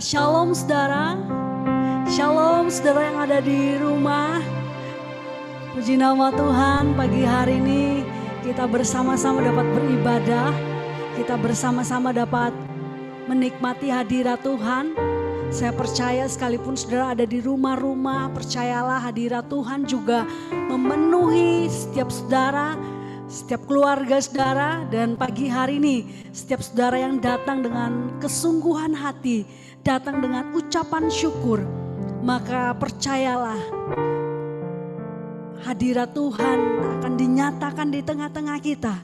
Shalom saudara. Shalom saudara yang ada di rumah. Puji nama Tuhan, pagi hari ini kita bersama-sama dapat beribadah. Kita bersama-sama dapat menikmati hadirat Tuhan. Saya percaya sekalipun saudara ada di rumah-rumah, percayalah hadirat Tuhan juga memenuhi setiap saudara, setiap keluarga saudara. Dan pagi hari ini setiap saudara yang datang dengan kesungguhan hati, datang dengan ucapan syukur, maka percayalah hadirat Tuhan akan dinyatakan di tengah-tengah kita.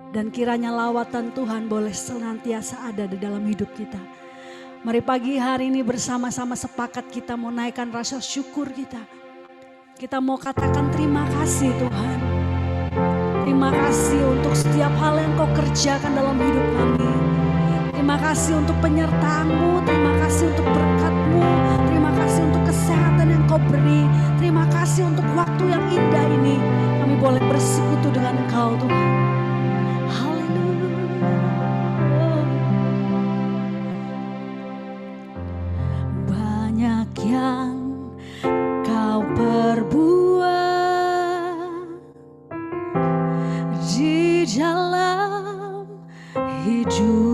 Dan kiranya lawatan Tuhan boleh senantiasa ada di dalam hidup kita. Mari pagi hari ini bersama-sama sepakat kita mau naikkan rasa syukur kita. Kita mau katakan terima kasih Tuhan. Terima kasih untuk setiap hal yang Kau kerjakan dalam hidup kami. Terima kasih untuk penyertaan-Mu, terima kasih untuk berkat-Mu, terima kasih untuk kesehatan yang Kau beri. Terima kasih untuk waktu yang indah ini. Kami boleh bersekutu dengan Engkau Tuhan. Haleluya. Banyak yang Kau perbuat di dalam hidupku.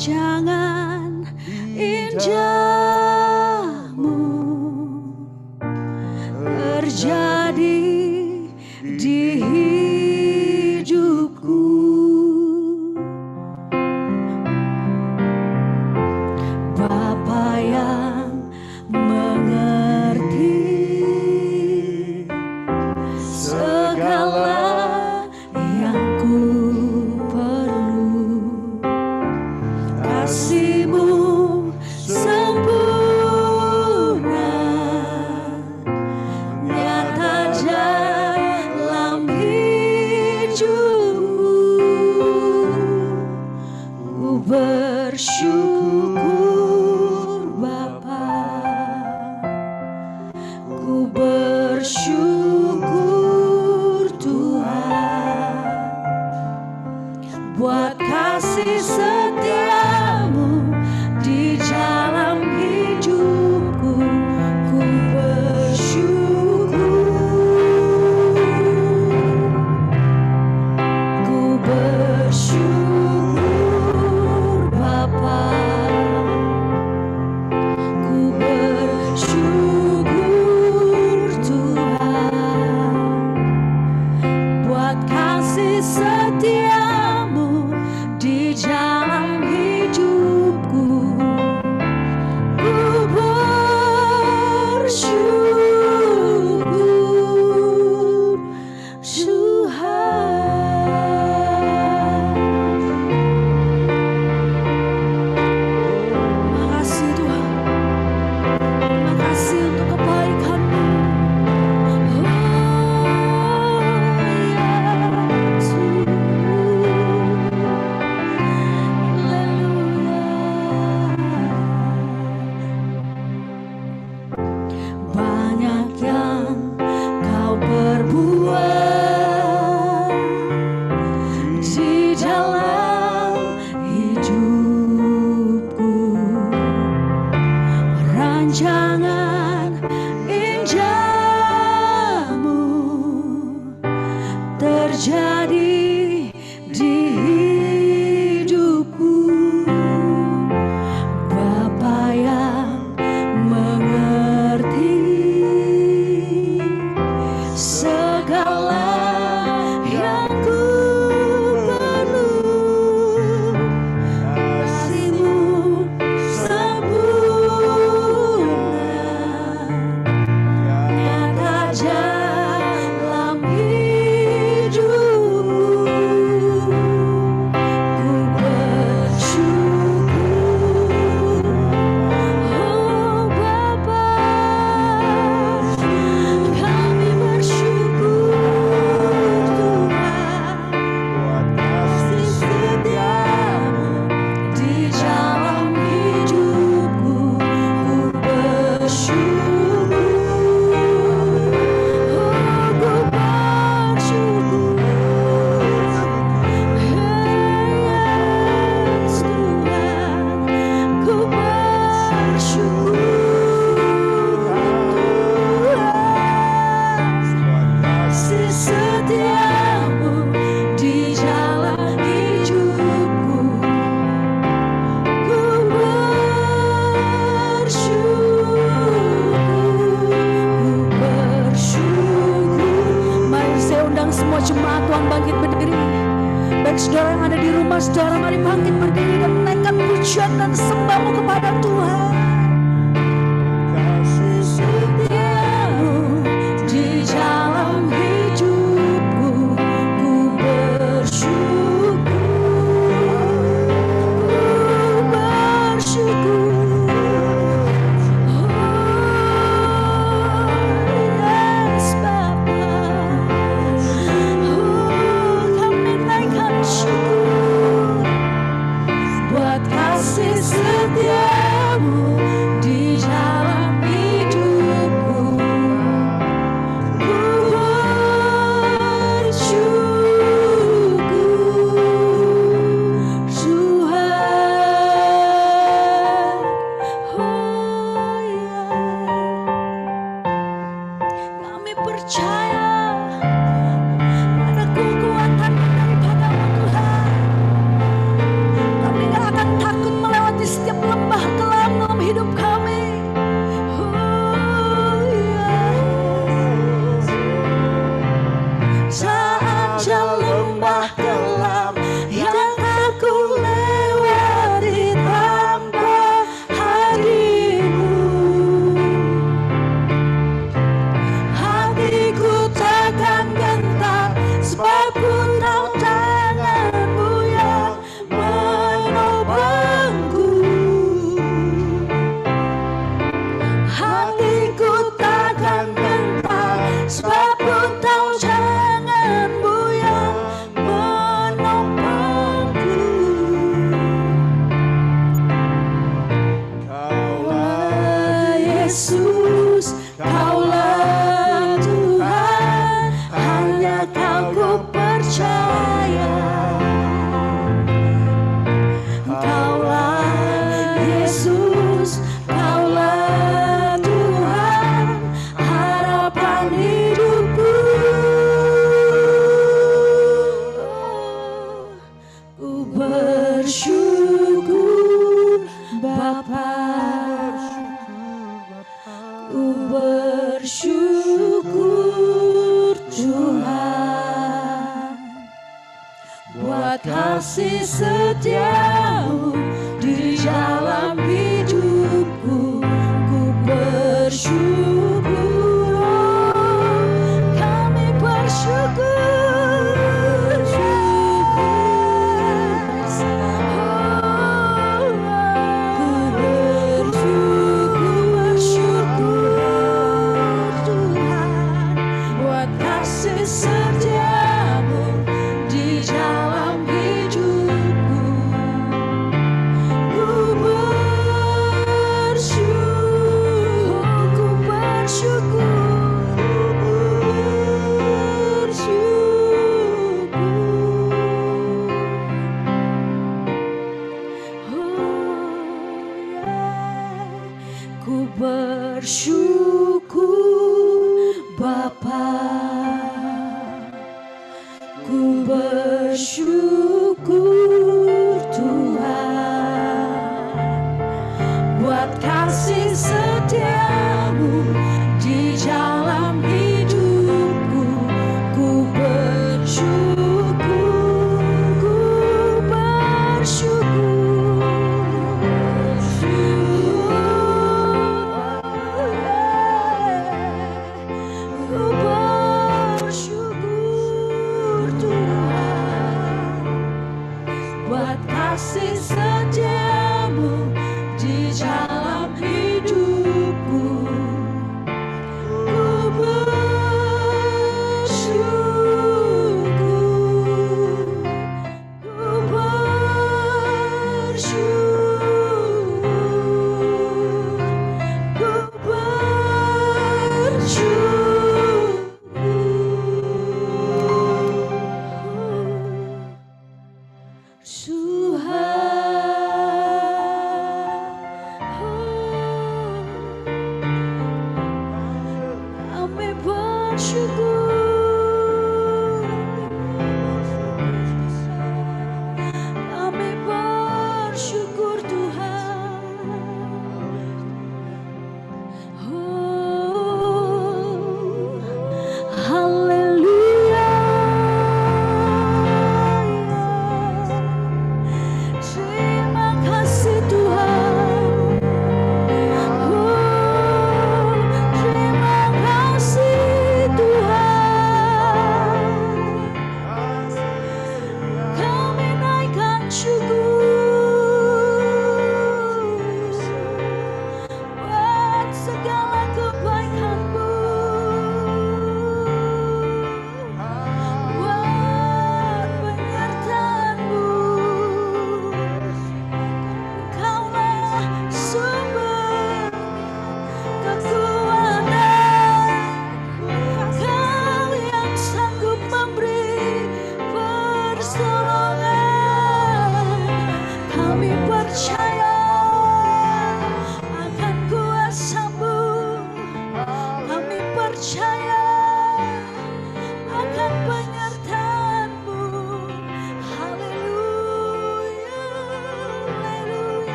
Jangan indahmu terjadi di hidupku. Bapa yang mengerti segala yang ku perlu. Kasih-Mu sempurna nyata dalam hidupku. Ku bersyukur Bapa, ku bersyukur Tuhan buat kasih setia-Mu di dalam hidupku. Ku bersyukur Bapa, ku bersyukur Tuhan buat kasih setia-Mu di dalam hidupku. Ku bersyukur Tuhan. Terima kasih Tuhan. Terima kasih untuk kebaikan-Mu. Oh Yesus. Haleluya. Banyak yang Kau perbuat di dalam hidupku. Rancangan indahmu terjadi di hidupku. Bapa yang mengerti segala yang ku perlu. Kasih-Mu sempurna Saudara yang ada di rumah, saudara mari bangkit berdiri dan menaikkan pujian dan sembahmu kepada Tuhan. Kasih setiamu di dalam hidupku, ku bersyukur, ku bersyukur. Kasih setiamu di dalam hidupku, ku bersyukur, kami bersyukur, bersyukur Tuhan buat kasih setiamu di dalam bersyukur Bapa, ku bersyukur Tuhan buat kasih setiamu di dalam hidupku, ku bersyukur, ku bersyukur. Ku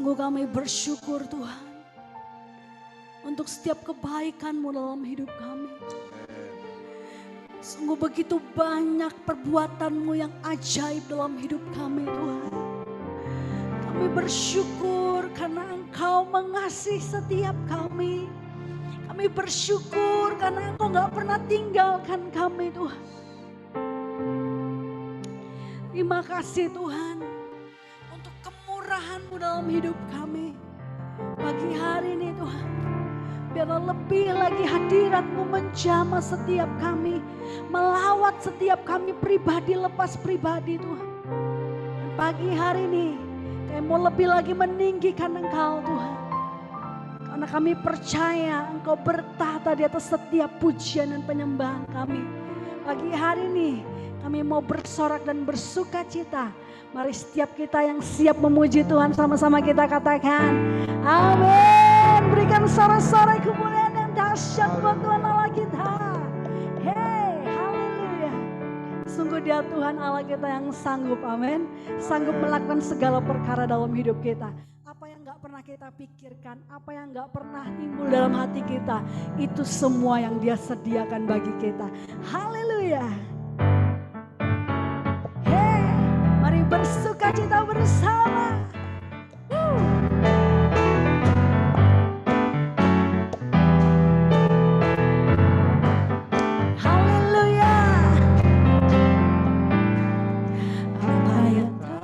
Sungguh kami bersyukur Tuhan untuk setiap kebaikan-Mu dalam hidup kami. Sungguh begitu banyak perbuatan-Mu yang ajaib dalam hidup kami Tuhan. Kami bersyukur karena Engkau mengasihi setiap kami. Kami bersyukur karena Engkau gak pernah tinggalkan kami Tuhan. Terima kasih Tuhan untuk kemurahan-Mu dalam hidup kami. Pagi hari ini Tuhan, biarlah lebih lagi hadirat-Mu menjamah setiap kami. Melawat setiap kami pribadi lepas pribadi Tuhan. Dan pagi hari ini kami mau lebih lagi meninggikan Engkau Tuhan. Karena kami percaya Engkau bertahta di atas setiap pujian dan penyembahan kami. Pagi hari ini kami mau bersorak dan bersuka cita. Mari setiap kita yang siap memuji Tuhan sama-sama kita katakan amin. Berikan sorak-sorai kemuliaan yang dahsyat buat Tuhan Allah kita. Hey, haleluya. Sungguh Dia Tuhan Allah kita yang sanggup, amin. Sanggup melakukan segala perkara dalam hidup kita. Apa yang gak pernah kita pikirkan, apa yang gak pernah timbul dalam hati kita, itu semua yang Dia sediakan bagi kita. Haleluya. Mari bersuka cita bersama. Haleluya. Apa yang tak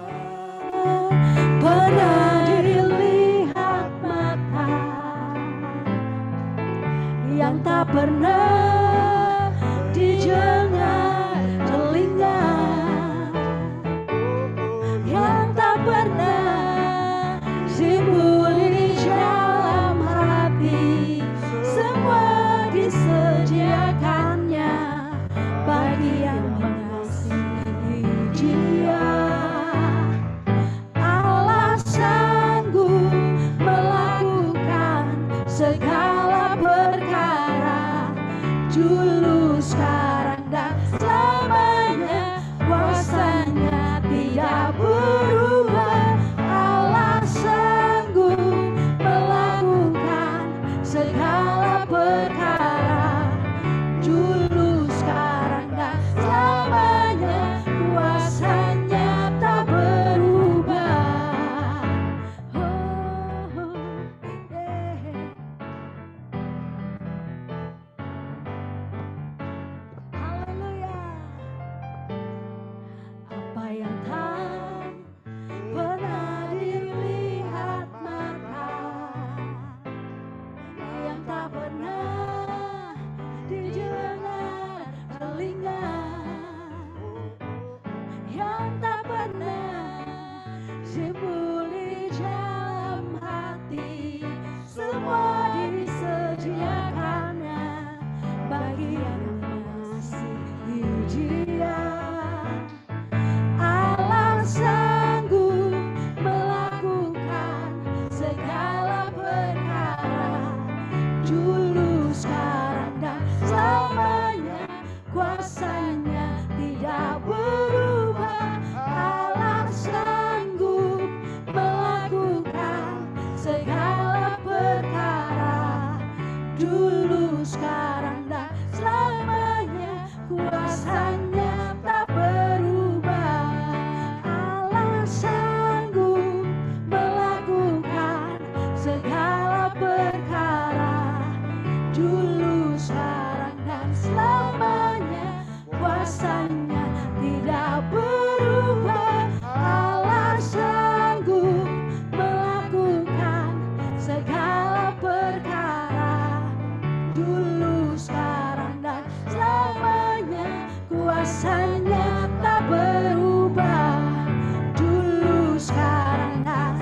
pernah dilihat mata, yang tak pernah didengar telinga, yang tak pernah timbul di dalam hati, semua disediakannya bagi yang mengasihi Dia. Allah sanggup melakukan segala perkara, dulu, sekarang, dan selamanya. Kuasanya tidak berubah. Allah sanggup melakukan segala perkara, dulu, sekarang, dan selamanya. Kuasanya tak berubah. Haleluya. Apa yang tak pernah dilihat mata, yang tak pernah didengar telinga, yang tak pernah timbul di dalam hati, semua disediakannya bagi yang mengasihi Dia. Allah sanggup melakukan segala perkara, dulu, sekarang, dan selamanya. Kuasanya tidak berubah. Allah sanggup melakukan segala perkara, dulu, sekarang, dan selamanya. Kuasanya tak berubah. Allah sanggup melakukan segala perkara, dulu, sekarang, dan selamanya. Kuasanya tidak berubah. Allah sanggup melakukan segala perkara, dulu, sekarang, dan selamanya. Kuasanya tak berubah. Dulu, sekarang, dan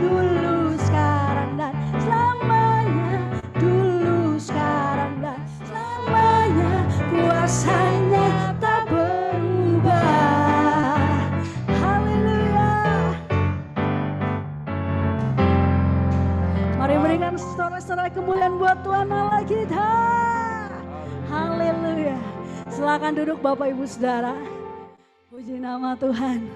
dulu, sekarang, dan selamanya. Dulu, sekarang, dan selamanya. Kuasanya tak berubah. Haleluya. Mari berikan sorak-sorai kemuliaan buat Tuhan Allah kita. Haleluya. Silakan duduk Bapak Ibu Saudara. Puji nama Tuhan.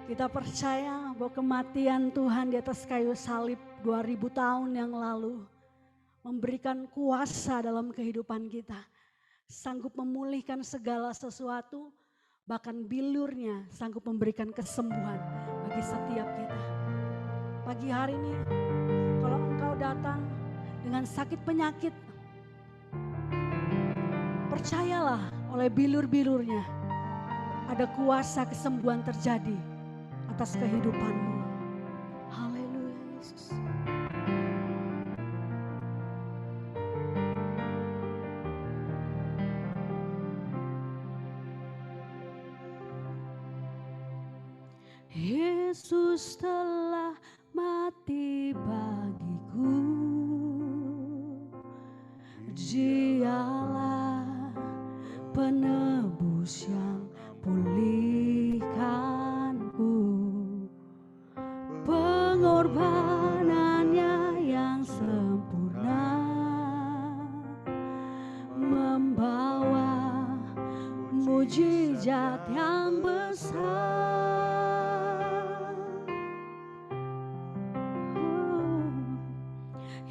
Kita percaya bahwa kematian Tuhan di atas kayu salib 2000 tahun yang lalu memberikan kuasa dalam kehidupan kita. Sanggup memulihkan segala sesuatu, bahkan bilurnya sanggup memberikan kesembuhan bagi setiap kita. Pagi hari ini kalau engkau datang dengan sakit penyakit, percayalah oleh bilur-bilurnya ada kuasa kesembuhan terjadi atas kehidupanmu. Haleluya Yesus. Yesus telah mati bagiku, Dialah penebus yang pulihkanku, pengorbanannya yang sempurna membawa mujizat yang besar.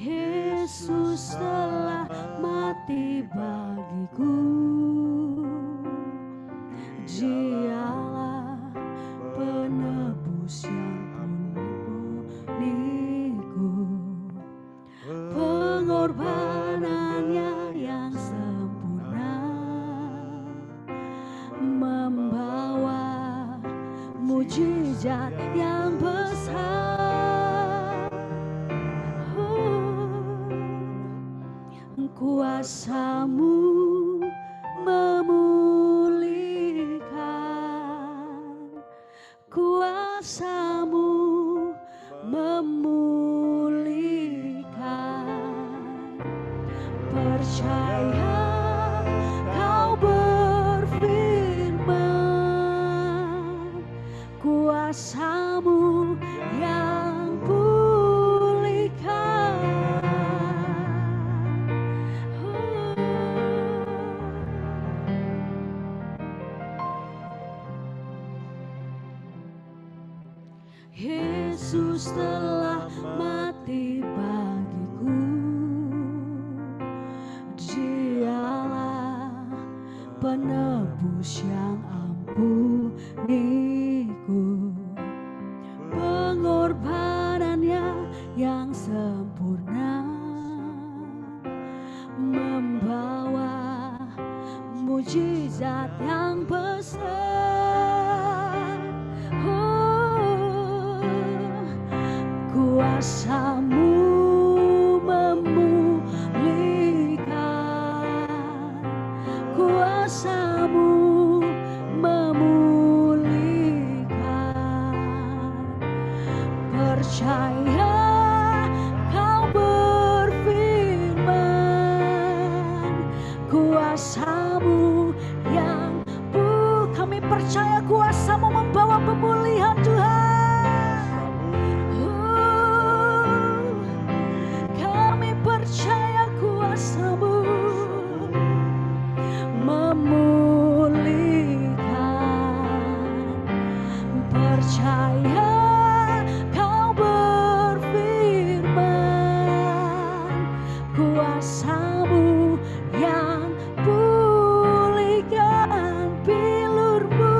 Yesus telah mati bagiku, Dialah penebus yang pulihku, pengorbanannya yang sempurna membawa mujizat yang besar. Kuasa-Mu memulihkan, kuasa-Mu memulihkan. Percaya Kau berfirman, kuasa-Mu yang pulihkan. Yesus telah mati bagiku, Dialah penebus yang ampuniku, pengorbanannya yang sempurna membawa mujizat yang besar. Kuasa-Mu memulihkan, kuasa-Mu memulihkan. Percaya Kau berfirman, kuasa-Mu yang kami percaya kuasa-Mu membawa pemulihan Tuhan. Percaya kuasa-Mu memulihkan, percaya Kau berfirman, kuasa-Mu yang pulihkan. Bilur-Mu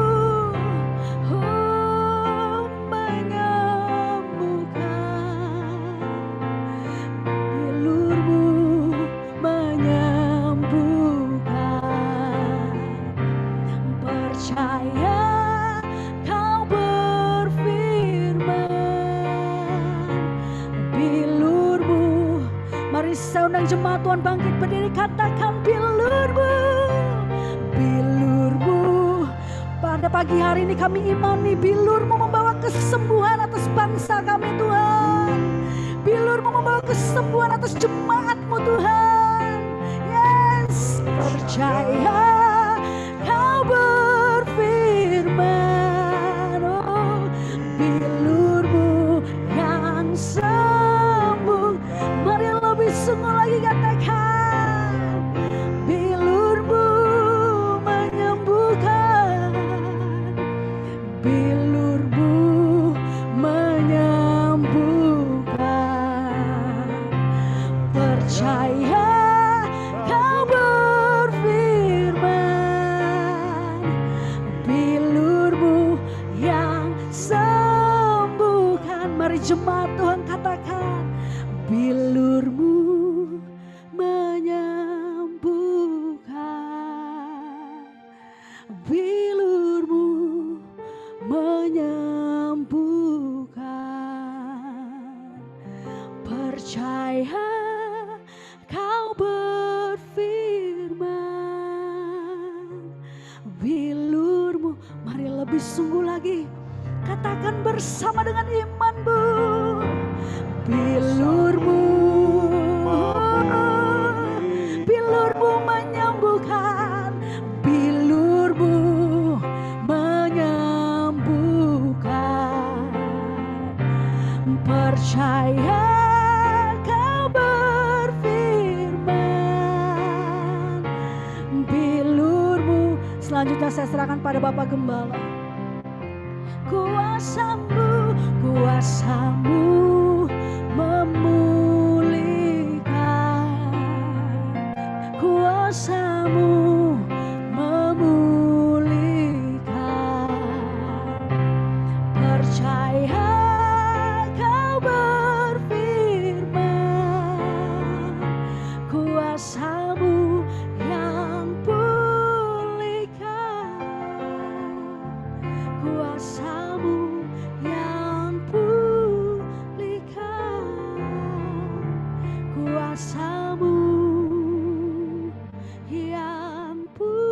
undang jemaat Tuhan bangkit berdiri, katakan bilur-Mu, bilur-Mu. Pada pagi hari ini kami imani bilur-Mu membawa kesembuhan atas bangsa kami Tuhan. Bilur-Mu membawa kesembuhan atas jemaat-Mu Tuhan. Yes, percaya Kau berfirman, oh bilur-Mu yang sembuh. Mari lebih sungguh lagi katakan, bilur-Mu menyembuhkan, bilur-Mu sungguh lagi. Katakan bersama dengan imanmu. Bilurmu, bilurmu menyembuhkan, bilurmu menyembuhkan. Percaya kau berfirman, bilurmu. Selanjutnya saya serahkan pada Bapak Gembala. Kuasamu, kuasamu memulihkan, kuasamu memulihkan. Percaya kau berfirman, kuasamu yang pulihkan, kuasamu yang pulihkan, kuasamu yang pulihkan.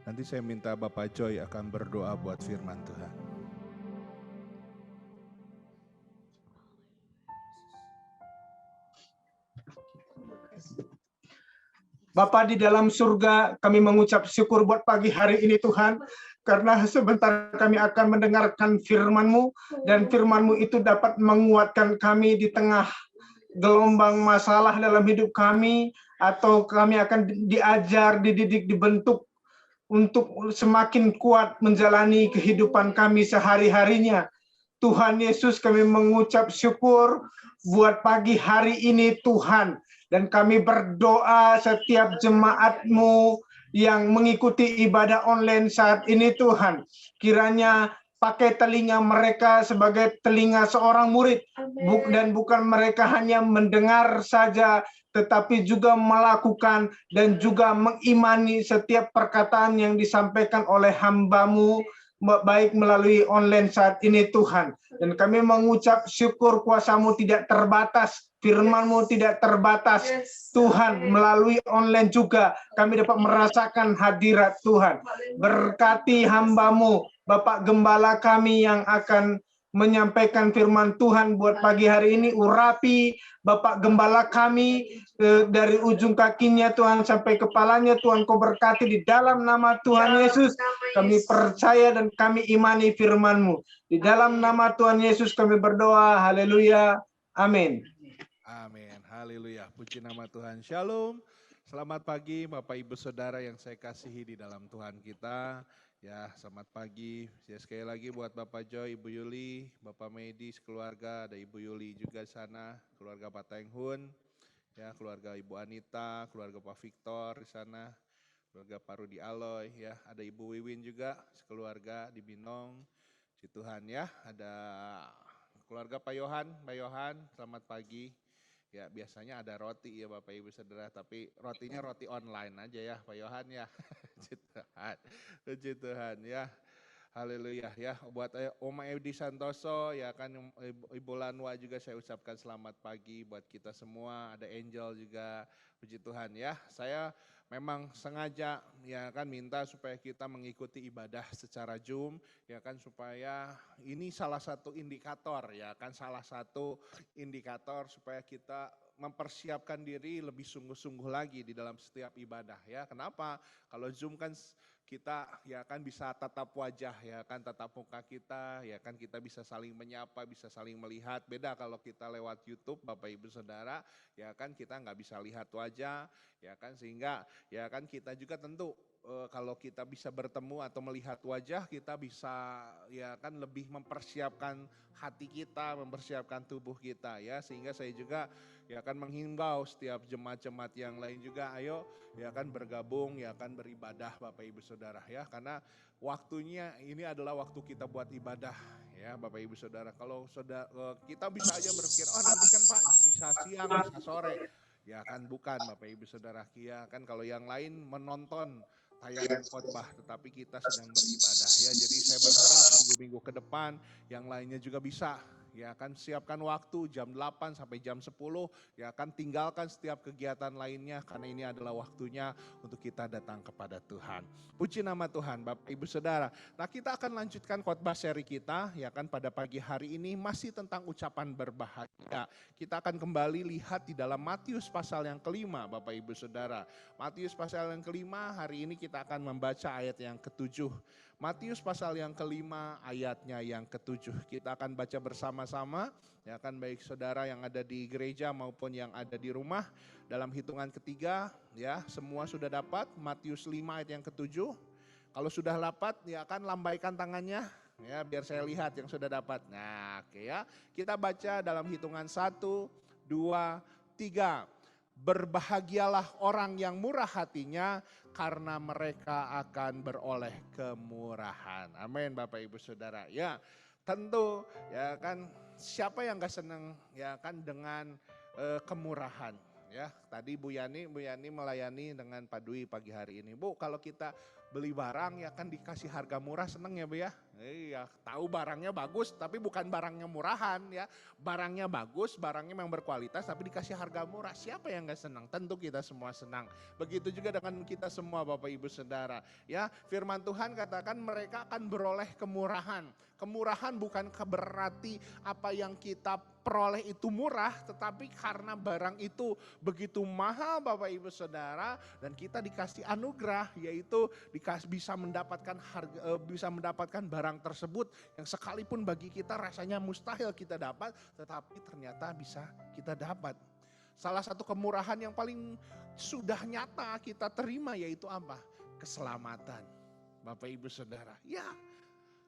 Nanti saya minta Bapak Joy akan berdoa buat firman Tuhan. Bapa di dalam surga, kami mengucap syukur buat pagi hari ini Tuhan, karena sebentar kami akan mendengarkan firman-Mu, dan firman-Mu itu dapat menguatkan kami di tengah gelombang masalah dalam hidup kami, atau kami akan diajar, dididik, dibentuk untuk semakin kuat menjalani kehidupan kami sehari-harinya. Tuhan Yesus, kami mengucap syukur buat pagi hari ini Tuhan. Dan kami berdoa setiap jemaat-Mu yang mengikuti ibadah online saat ini Tuhan. Kiranya pakai telinga mereka sebagai telinga seorang murid. Dan bukan mereka hanya mendengar saja, tetapi juga melakukan dan juga mengimani setiap perkataan yang disampaikan oleh hamba-Mu, baik melalui online saat ini Tuhan. Dan kami mengucap syukur kuasa-Mu tidak terbatas, firman-Mu tidak terbatas. Tuhan, melalui online juga kami dapat merasakan hadirat Tuhan. Berkati hamba-Mu, Bapak Gembala kami yang akan menyampaikan firman Tuhan buat pagi hari ini. Urapi Bapak Gembala kami dari ujung kakinya Tuhan sampai kepalanya. Tuhan, Kau berkati di dalam nama Tuhan Yesus. Kami percaya dan kami imani firman-Mu. Di dalam nama Tuhan Yesus kami berdoa. Haleluya. Amin. Amin. Haleluya. Puji nama Tuhan. Shalom. Selamat pagi Bapak Ibu Saudara yang saya kasihi di dalam Tuhan kita. Ya, selamat pagi. Ya, sekali lagi buat Bapak Joy, Ibu Yuli, Bapak Medi, sekeluarga, ada Ibu Yuli juga di sana, keluarga Pak Teng Hun, ya, keluarga Ibu Anita, keluarga Pak Victor di sana, keluarga Pak Rudi Aloy, ya, ada Ibu Wiwin juga, sekeluarga di Binong. Puji Tuhan ya, ada keluarga Pak Yohan, selamat pagi. Ya, biasanya ada roti ya Bapak Ibu Saudara, tapi rotinya roti online aja ya Pak Yohan ya. Puji Tuhan ya. Haleluya ya. Buat Oma Edi Santoso ya kan, Ibu Lanwa juga saya ucapkan selamat pagi buat kita semua. Ada Angel juga. Puji Tuhan ya. Saya memang sengaja ya kan minta supaya kita mengikuti ibadah secara Zoom ya kan, supaya ini salah satu indikator ya kan, salah satu indikator supaya kita mempersiapkan diri lebih sungguh-sungguh lagi di dalam setiap ibadah ya. Kenapa? Kalau Zoom kan kita ya kan bisa tatap wajah ya kan, tatap muka kita ya kan, kita bisa saling menyapa, bisa saling melihat. Beda kalau kita lewat YouTube Bapak Ibu Saudara ya kan, kita nggak bisa lihat wajah ya kan, sehingga ya kan kita juga tentu kalau kita bisa bertemu atau melihat wajah, kita bisa ya kan lebih mempersiapkan hati kita, mempersiapkan tubuh kita ya. Sehingga saya juga ya kan menghimbau setiap jemaat-jemaat yang lain juga, ayo ya kan bergabung ya kan beribadah Bapak Ibu Saudara ya. Karena waktunya ini adalah waktu kita buat ibadah ya Bapak Ibu Saudara. Kalau saudara kita bisa aja berpikir, oh nanti kan Pak bisa siang, bisa sore. Ya kan bukan Bapak Ibu Saudara, ya kan kalau yang lain menonton tayangan khotbah, tetapi kita sedang beribadah ya. Jadi saya berharap minggu-minggu ke depan yang lainnya juga bisa ya kan siapkan waktu jam 8 sampai jam 10 ya kan tinggalkan setiap kegiatan lainnya karena ini adalah waktunya untuk kita datang kepada Tuhan. Puji nama Tuhan Bapak Ibu Saudara. Nah, kita akan lanjutkan khotbah seri kita ya kan pada pagi hari ini masih tentang ucapan berbahagia. Kita akan kembali lihat di dalam Matius pasal yang kelima Bapak Ibu Saudara. Matius pasal yang kelima hari ini kita akan membaca ayat yang ke-7. Matius pasal yang kelima ayatnya yang ke-7. Kita akan baca bersama-sama ya kan baik saudara yang ada di gereja maupun yang ada di rumah. Dalam hitungan ketiga ya semua sudah dapat Matius 5 ayat yang ke-7. Kalau sudah dapat ya kan lambaikan tangannya ya biar saya lihat yang sudah dapat. Nah oke ya kita baca dalam hitungan 1, 2, 3. Berbahagialah orang yang murah hatinya karena mereka akan beroleh kemurahan. Amin Bapak Ibu Saudara. Ya tentu ya kan siapa yang gak senang ya kan dengan kemurahan. Ya tadi Bu Yani melayani dengan Pak Dwi pagi hari ini. Bu kalau kita beli barang ya kan dikasih harga murah seneng ya Bu ya. Iya tahu barangnya bagus tapi bukan barangnya murahan ya. Barangnya bagus, barangnya memang berkualitas tapi dikasih harga murah. Siapa yang gak senang? Tentu kita semua senang. Begitu juga dengan kita semua Bapak Ibu Saudara. Ya firman Tuhan katakan mereka akan beroleh kemurahan. Kemurahan bukan berarti apa yang kita peroleh itu murah, tetapi karena barang itu begitu mahal Bapak Ibu Saudara dan kita dikasih anugerah yaitu bisa mendapatkan bisa mendapatkan barang tersebut yang sekalipun bagi kita rasanya mustahil kita dapat, tetapi ternyata bisa kita dapat. Salah satu kemurahan yang paling sudah nyata kita terima yaitu apa? Keselamatan. Bapak Ibu Saudara. Ya.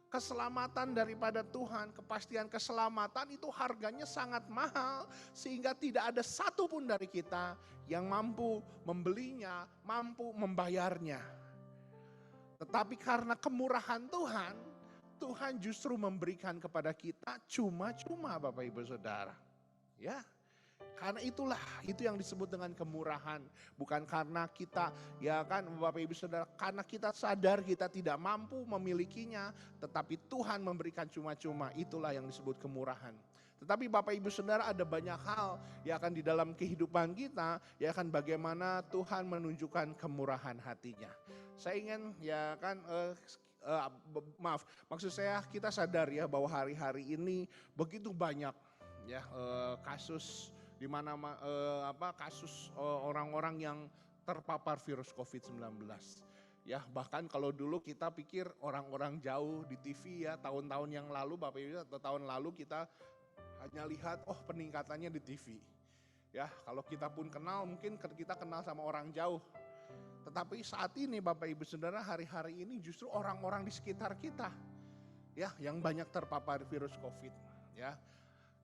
Keselamatan daripada Tuhan, kepastian keselamatan itu harganya sangat mahal sehingga tidak ada satupun dari kita yang mampu membelinya, mampu membayarnya. Tetapi karena kemurahan Tuhan, Tuhan justru memberikan kepada kita cuma-cuma Bapak Ibu Saudara. Ya. Karena itulah itu yang disebut dengan kemurahan. Bukan karena kita ya kan Bapak Ibu Saudara. Karena kita sadar kita tidak mampu memilikinya. Tetapi Tuhan memberikan cuma-cuma. Itulah yang disebut kemurahan. Tetapi Bapak Ibu Saudara ada banyak hal ya kan di dalam kehidupan kita. Ya kan bagaimana Tuhan menunjukkan kemurahan hatinya. Saya ingin ya kan maksud saya kita sadar ya bahwa hari-hari ini begitu banyak ya kasus di mana kasus orang-orang yang terpapar virus COVID-19. Ya bahkan kalau dulu kita pikir orang-orang jauh di TV ya tahun-tahun yang lalu Bapak Ibu atau tahun lalu kita hanya lihat peningkatannya di TV. Ya kalau kita pun kenal mungkin kita kenal sama orang jauh. Tetapi saat ini Bapak Ibu Saudara hari-hari ini justru orang-orang di sekitar kita ya yang banyak terpapar virus COVID ya.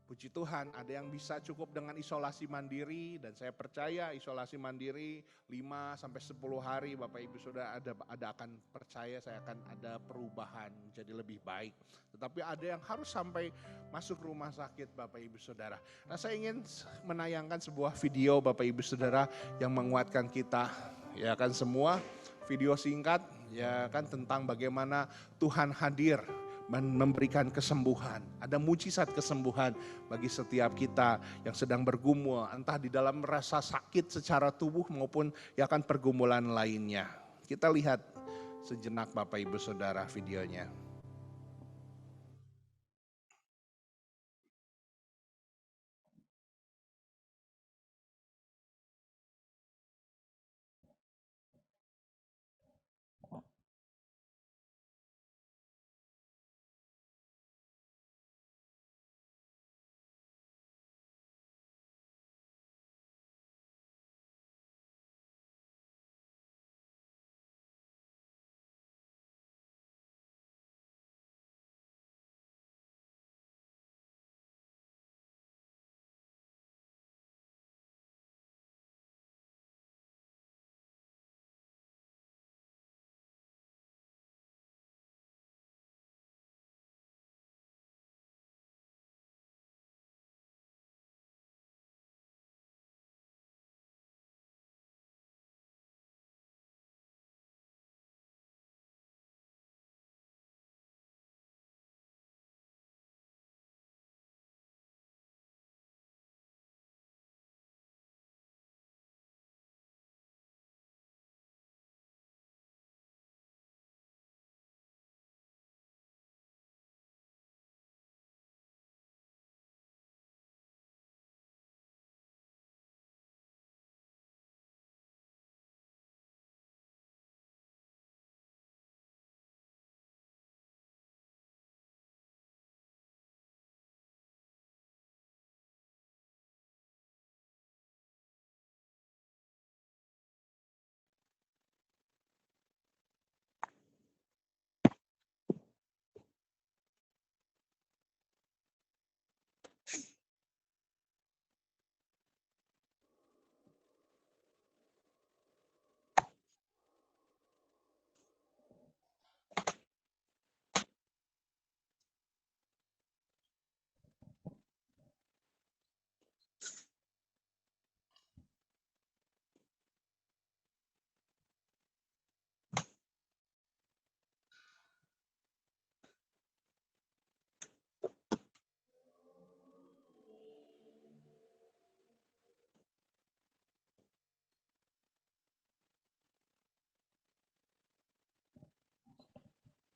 Puji Tuhan ada yang bisa cukup dengan isolasi mandiri dan saya percaya isolasi mandiri 5-10 hari Bapak Ibu Saudara ada akan percaya saya akan ada perubahan menjadi lebih baik. Tetapi ada yang harus sampai masuk rumah sakit Bapak Ibu Saudara. Nah saya ingin menayangkan sebuah video Bapak Ibu Saudara yang menguatkan kita ya kan semua video singkat ya kan tentang bagaimana Tuhan hadir memberikan kesembuhan. Ada mujizat kesembuhan bagi setiap kita yang sedang bergumul. Entah di dalam rasa sakit secara tubuh maupun ya kan pergumulan lainnya. Kita lihat sejenak Bapak Ibu Saudara videonya.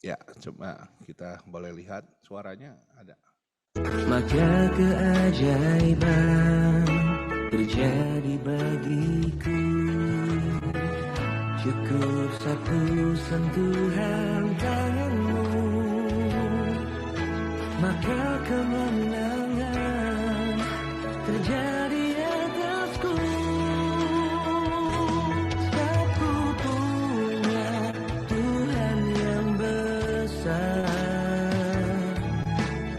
Ya, coba kita boleh lihat suaranya ada. Maka keajaiban terjadi bagiku. Cukup satu sentuhan tanganmu, maka kemenangan terjadi atasku. Sebab ku punya Tuhan yang besar.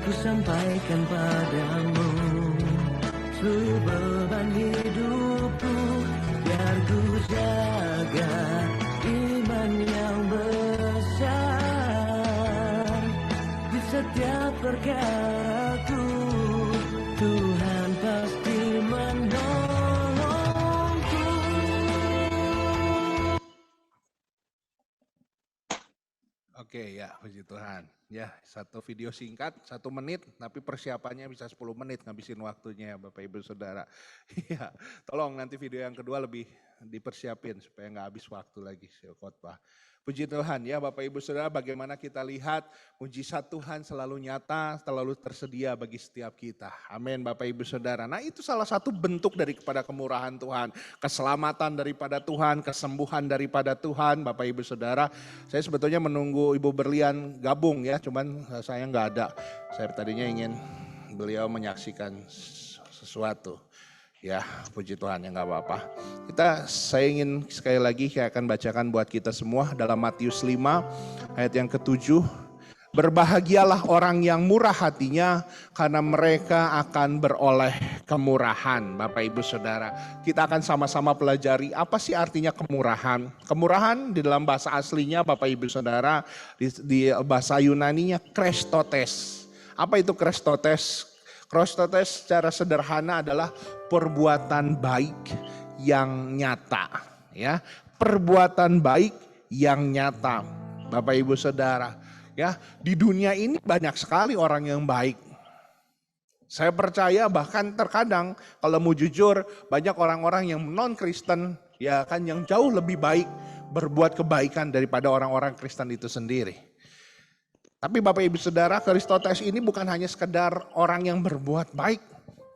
Ku sampaikan padamu seluruh beban hidupku, biar ku jaga iman yang besar. Di setiap perkaraku Tuhan pasti menolongku. Oke ya, puji Tuhan. Ya, satu video singkat, 1 menit, tapi persiapannya bisa 10 menit ngabisin waktunya ya Bapak Ibu Saudara. Ya, tolong nanti video yang kedua lebih dipersiapin supaya nggak habis waktu lagi khotbah. Puji Tuhan ya Bapak Ibu Saudara, bagaimana kita lihat mujizat Tuhan selalu nyata, selalu tersedia bagi setiap kita. Amin Bapak Ibu Saudara. Nah itu salah satu bentuk daripada kemurahan Tuhan. Keselamatan daripada Tuhan, kesembuhan daripada Tuhan Bapak Ibu Saudara. Saya sebetulnya menunggu Ibu Berlian gabung ya, cuman saya nggak ada. Saya tadinya ingin beliau menyaksikan sesuatu. Ya, puji Tuhan ya nggak apa-apa. Saya ingin sekali lagi saya akan bacakan buat kita semua dalam Matius 5 ayat yang ke-7. Berbahagialah orang yang murah hatinya karena mereka akan beroleh kemurahan. Bapak Ibu Saudara, kita akan sama-sama pelajari apa sih artinya kemurahan. Kemurahan di dalam bahasa aslinya Bapak Ibu Saudara, di bahasa Yunaninya Christotes. Apa itu Christotes? Christotes secara sederhana adalah perbuatan baik yang nyata, ya. Perbuatan baik yang nyata. Bapak Ibu Saudara, ya, di dunia ini banyak sekali orang yang baik. Saya percaya bahkan terkadang kalau mau jujur banyak orang-orang yang non-Kristen ya kan yang jauh lebih baik berbuat kebaikan daripada orang-orang Kristen itu sendiri. Tapi Bapak Ibu Saudara, Christotes ini bukan hanya sekedar orang yang berbuat baik,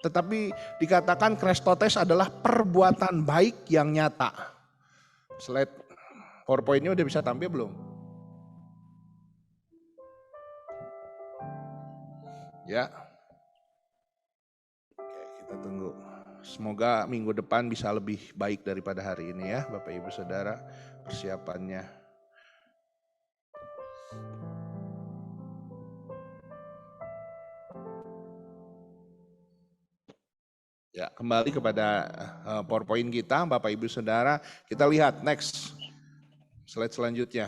tetapi dikatakan Christotes adalah perbuatan baik yang nyata. Slide PowerPoint-nya udah bisa tampil belum? Ya. Oke, kita tunggu. Semoga minggu depan bisa lebih baik daripada hari ini ya, Bapak Ibu Saudara, persiapannya. Ya, kembali kepada PowerPoint kita, Bapak Ibu Saudara. Kita lihat next slide selanjutnya.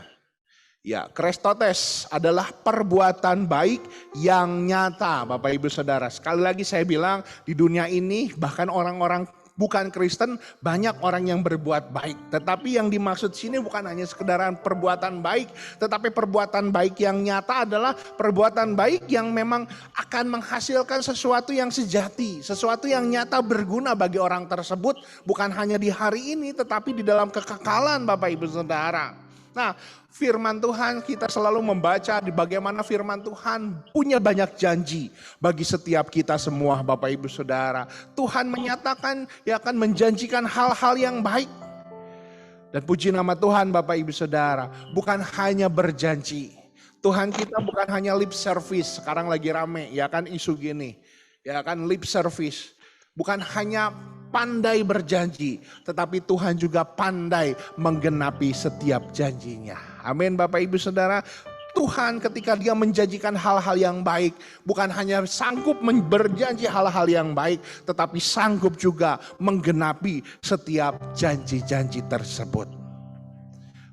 Ya, Christotes adalah perbuatan baik yang nyata, Bapak Ibu Saudara. Sekali lagi saya bilang, di dunia ini bahkan orang-orang bukan Kristen banyak orang yang berbuat baik. Tetapi yang dimaksud sini bukan hanya sekedaran perbuatan baik, tetapi perbuatan baik yang nyata adalah perbuatan baik yang memang akan menghasilkan sesuatu yang sejati, sesuatu yang nyata berguna bagi orang tersebut, bukan hanya di hari ini tetapi di dalam kekekalan Bapak Ibu Saudara. Nah, firman Tuhan kita selalu membaca di bagaimana firman Tuhan punya banyak janji bagi setiap kita semua Bapak Ibu Saudara. Tuhan menyatakan ya akan menjanjikan hal-hal yang baik. Dan puji nama Tuhan Bapak Ibu Saudara, bukan hanya berjanji. Tuhan kita bukan hanya lip service, sekarang lagi rame ya kan isu gini. Ya kan lip service. Bukan hanya pandai berjanji, tetapi Tuhan juga pandai menggenapi setiap janjinya. Amin Bapak Ibu Saudara. Tuhan ketika dia menjanjikan hal-hal yang baik, bukan hanya sanggup berjanji hal-hal yang baik, tetapi sanggup juga menggenapi setiap janji-janji tersebut.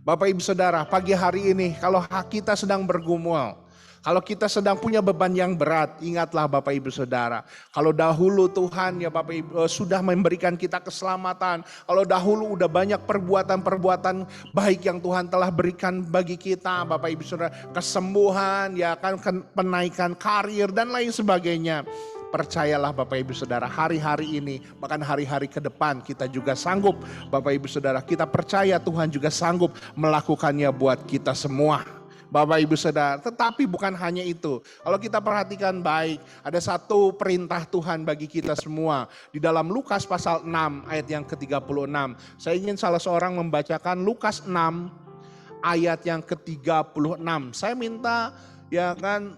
Bapak Ibu Saudara, pagi hari ini kalau kita sedang bergumul, kalau kita sedang punya beban yang berat, ingatlah Bapak Ibu Saudara. Kalau dahulu Tuhan ya Bapak Ibu sudah memberikan kita keselamatan. Kalau dahulu udah banyak perbuatan-perbuatan baik yang Tuhan telah berikan bagi kita Bapak Ibu Saudara. Kesembuhan, ya kan penaikan karir dan lain sebagainya. Percayalah Bapak Ibu Saudara, hari-hari ini bahkan hari-hari ke depan kita juga sanggup Bapak Ibu Saudara. Kita percaya Tuhan juga sanggup melakukannya buat kita semua. Bapak Ibu Saudara. Tetapi bukan hanya itu. Kalau kita perhatikan baik, ada satu perintah Tuhan bagi kita semua. Di dalam Lukas pasal 6 ayat yang ke-36. Saya ingin salah seorang membacakan Lukas 6 ayat yang ke-36. Saya minta ya kan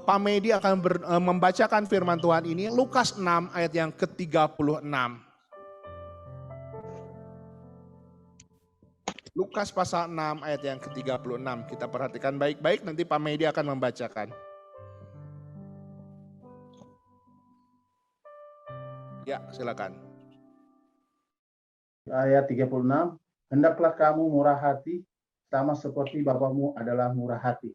Pak Medi akan membacakan firman Tuhan ini. Lukas 6 ayat yang ke-36. Lukas pasal 6 ayat yang ke-36. Kita perhatikan baik-baik, nanti Pak Medi akan membacakan. Ya, silakan. Ayat 36, hendaklah kamu murah hati, sama seperti Bapamu adalah murah hati.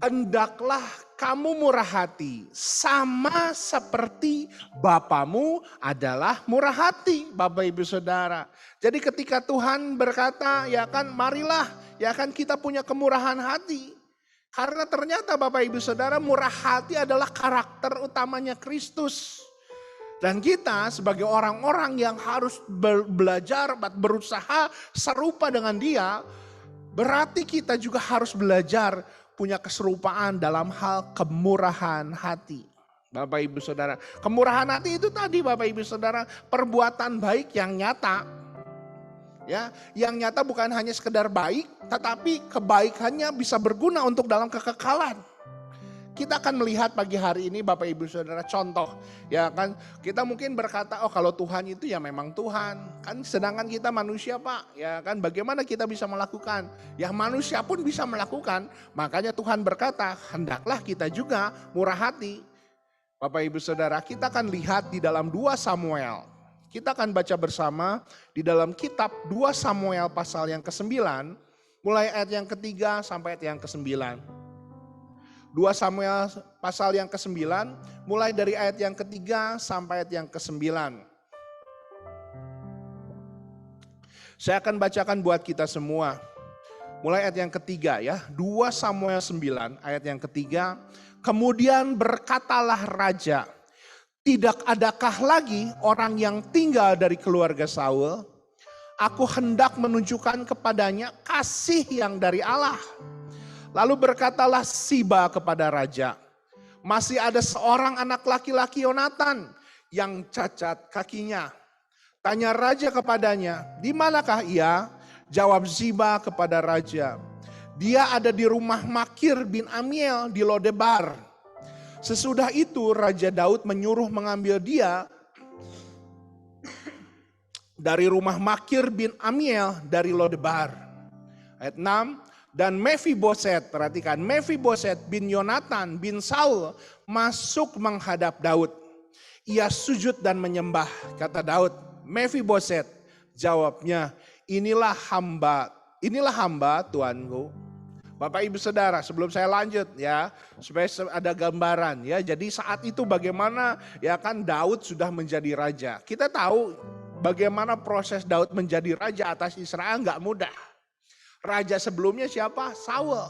Hendaklah kamu murah hati, sama seperti Bapamu adalah murah hati, Bapak Ibu Saudara. Jadi ketika Tuhan berkata, ya kan marilah, ya kan kita punya kemurahan hati. Karena ternyata Bapak Ibu Saudara, murah hati adalah karakter utamanya Kristus. Dan kita sebagai orang-orang yang harus belajar, berusaha serupa dengan Dia, berarti kita juga harus belajar punya keserupaan dalam hal kemurahan hati. Bapak Ibu Saudara, kemurahan hati itu tadi Bapak Ibu Saudara, perbuatan baik yang nyata. Ya, yang nyata bukan hanya sekedar baik, tetapi kebaikannya bisa berguna untuk dalam kekekalan. Kita akan melihat pagi hari ini Bapak Ibu Saudara contoh, ya kan, kita mungkin berkata oh kalau Tuhan itu ya memang Tuhan, kan sedangkan kita manusia Pak, ya kan, bagaimana kita bisa melakukan? Ya manusia pun bisa melakukan, makanya Tuhan berkata hendaklah kita juga murah hati. Bapak Ibu Saudara, kita akan lihat di dalam 2 Samuel, kita akan baca bersama di dalam kitab 2 Samuel pasal yang ke-9, mulai ayat yang ke-3 sampai ayat yang ke-9. 2 Samuel pasal yang ke-9, mulai dari ayat yang ke-3 sampai ayat yang ke-9. Saya akan bacakan buat kita semua. Mulai ayat yang ke-3 ya, 2 Samuel 9 ayat yang ke-3. Kemudian berkatalah raja, tidak adakah lagi orang yang tinggal dari keluarga Saul? Aku hendak menunjukkan kepadanya kasih yang dari Allah. Lalu berkatalah Siba kepada raja, masih ada seorang anak laki-laki Yonatan yang cacat kakinya. Tanya raja kepadanya, di manakah ia? Jawab Siba kepada raja, dia ada di rumah Makir bin Amiel di Lodebar. Sesudah itu Raja Daud menyuruh mengambil dia dari rumah Makir bin Amiel dari Lodebar. Ayat 6. Dan Mephiboset, perhatikan, Mephiboset bin Yonatan bin Saul masuk menghadap Daud. Ia sujud dan menyembah. Kata Daud, Mephiboset. Jawabnya, inilah hamba Tuanku. Bapak Ibu Saudara, sebelum saya lanjut ya, supaya ada gambaran ya. Jadi saat itu bagaimana ya kan Daud sudah menjadi raja. Kita tahu bagaimana proses Daud menjadi raja atas Israel nggak mudah. Raja sebelumnya siapa? Saul.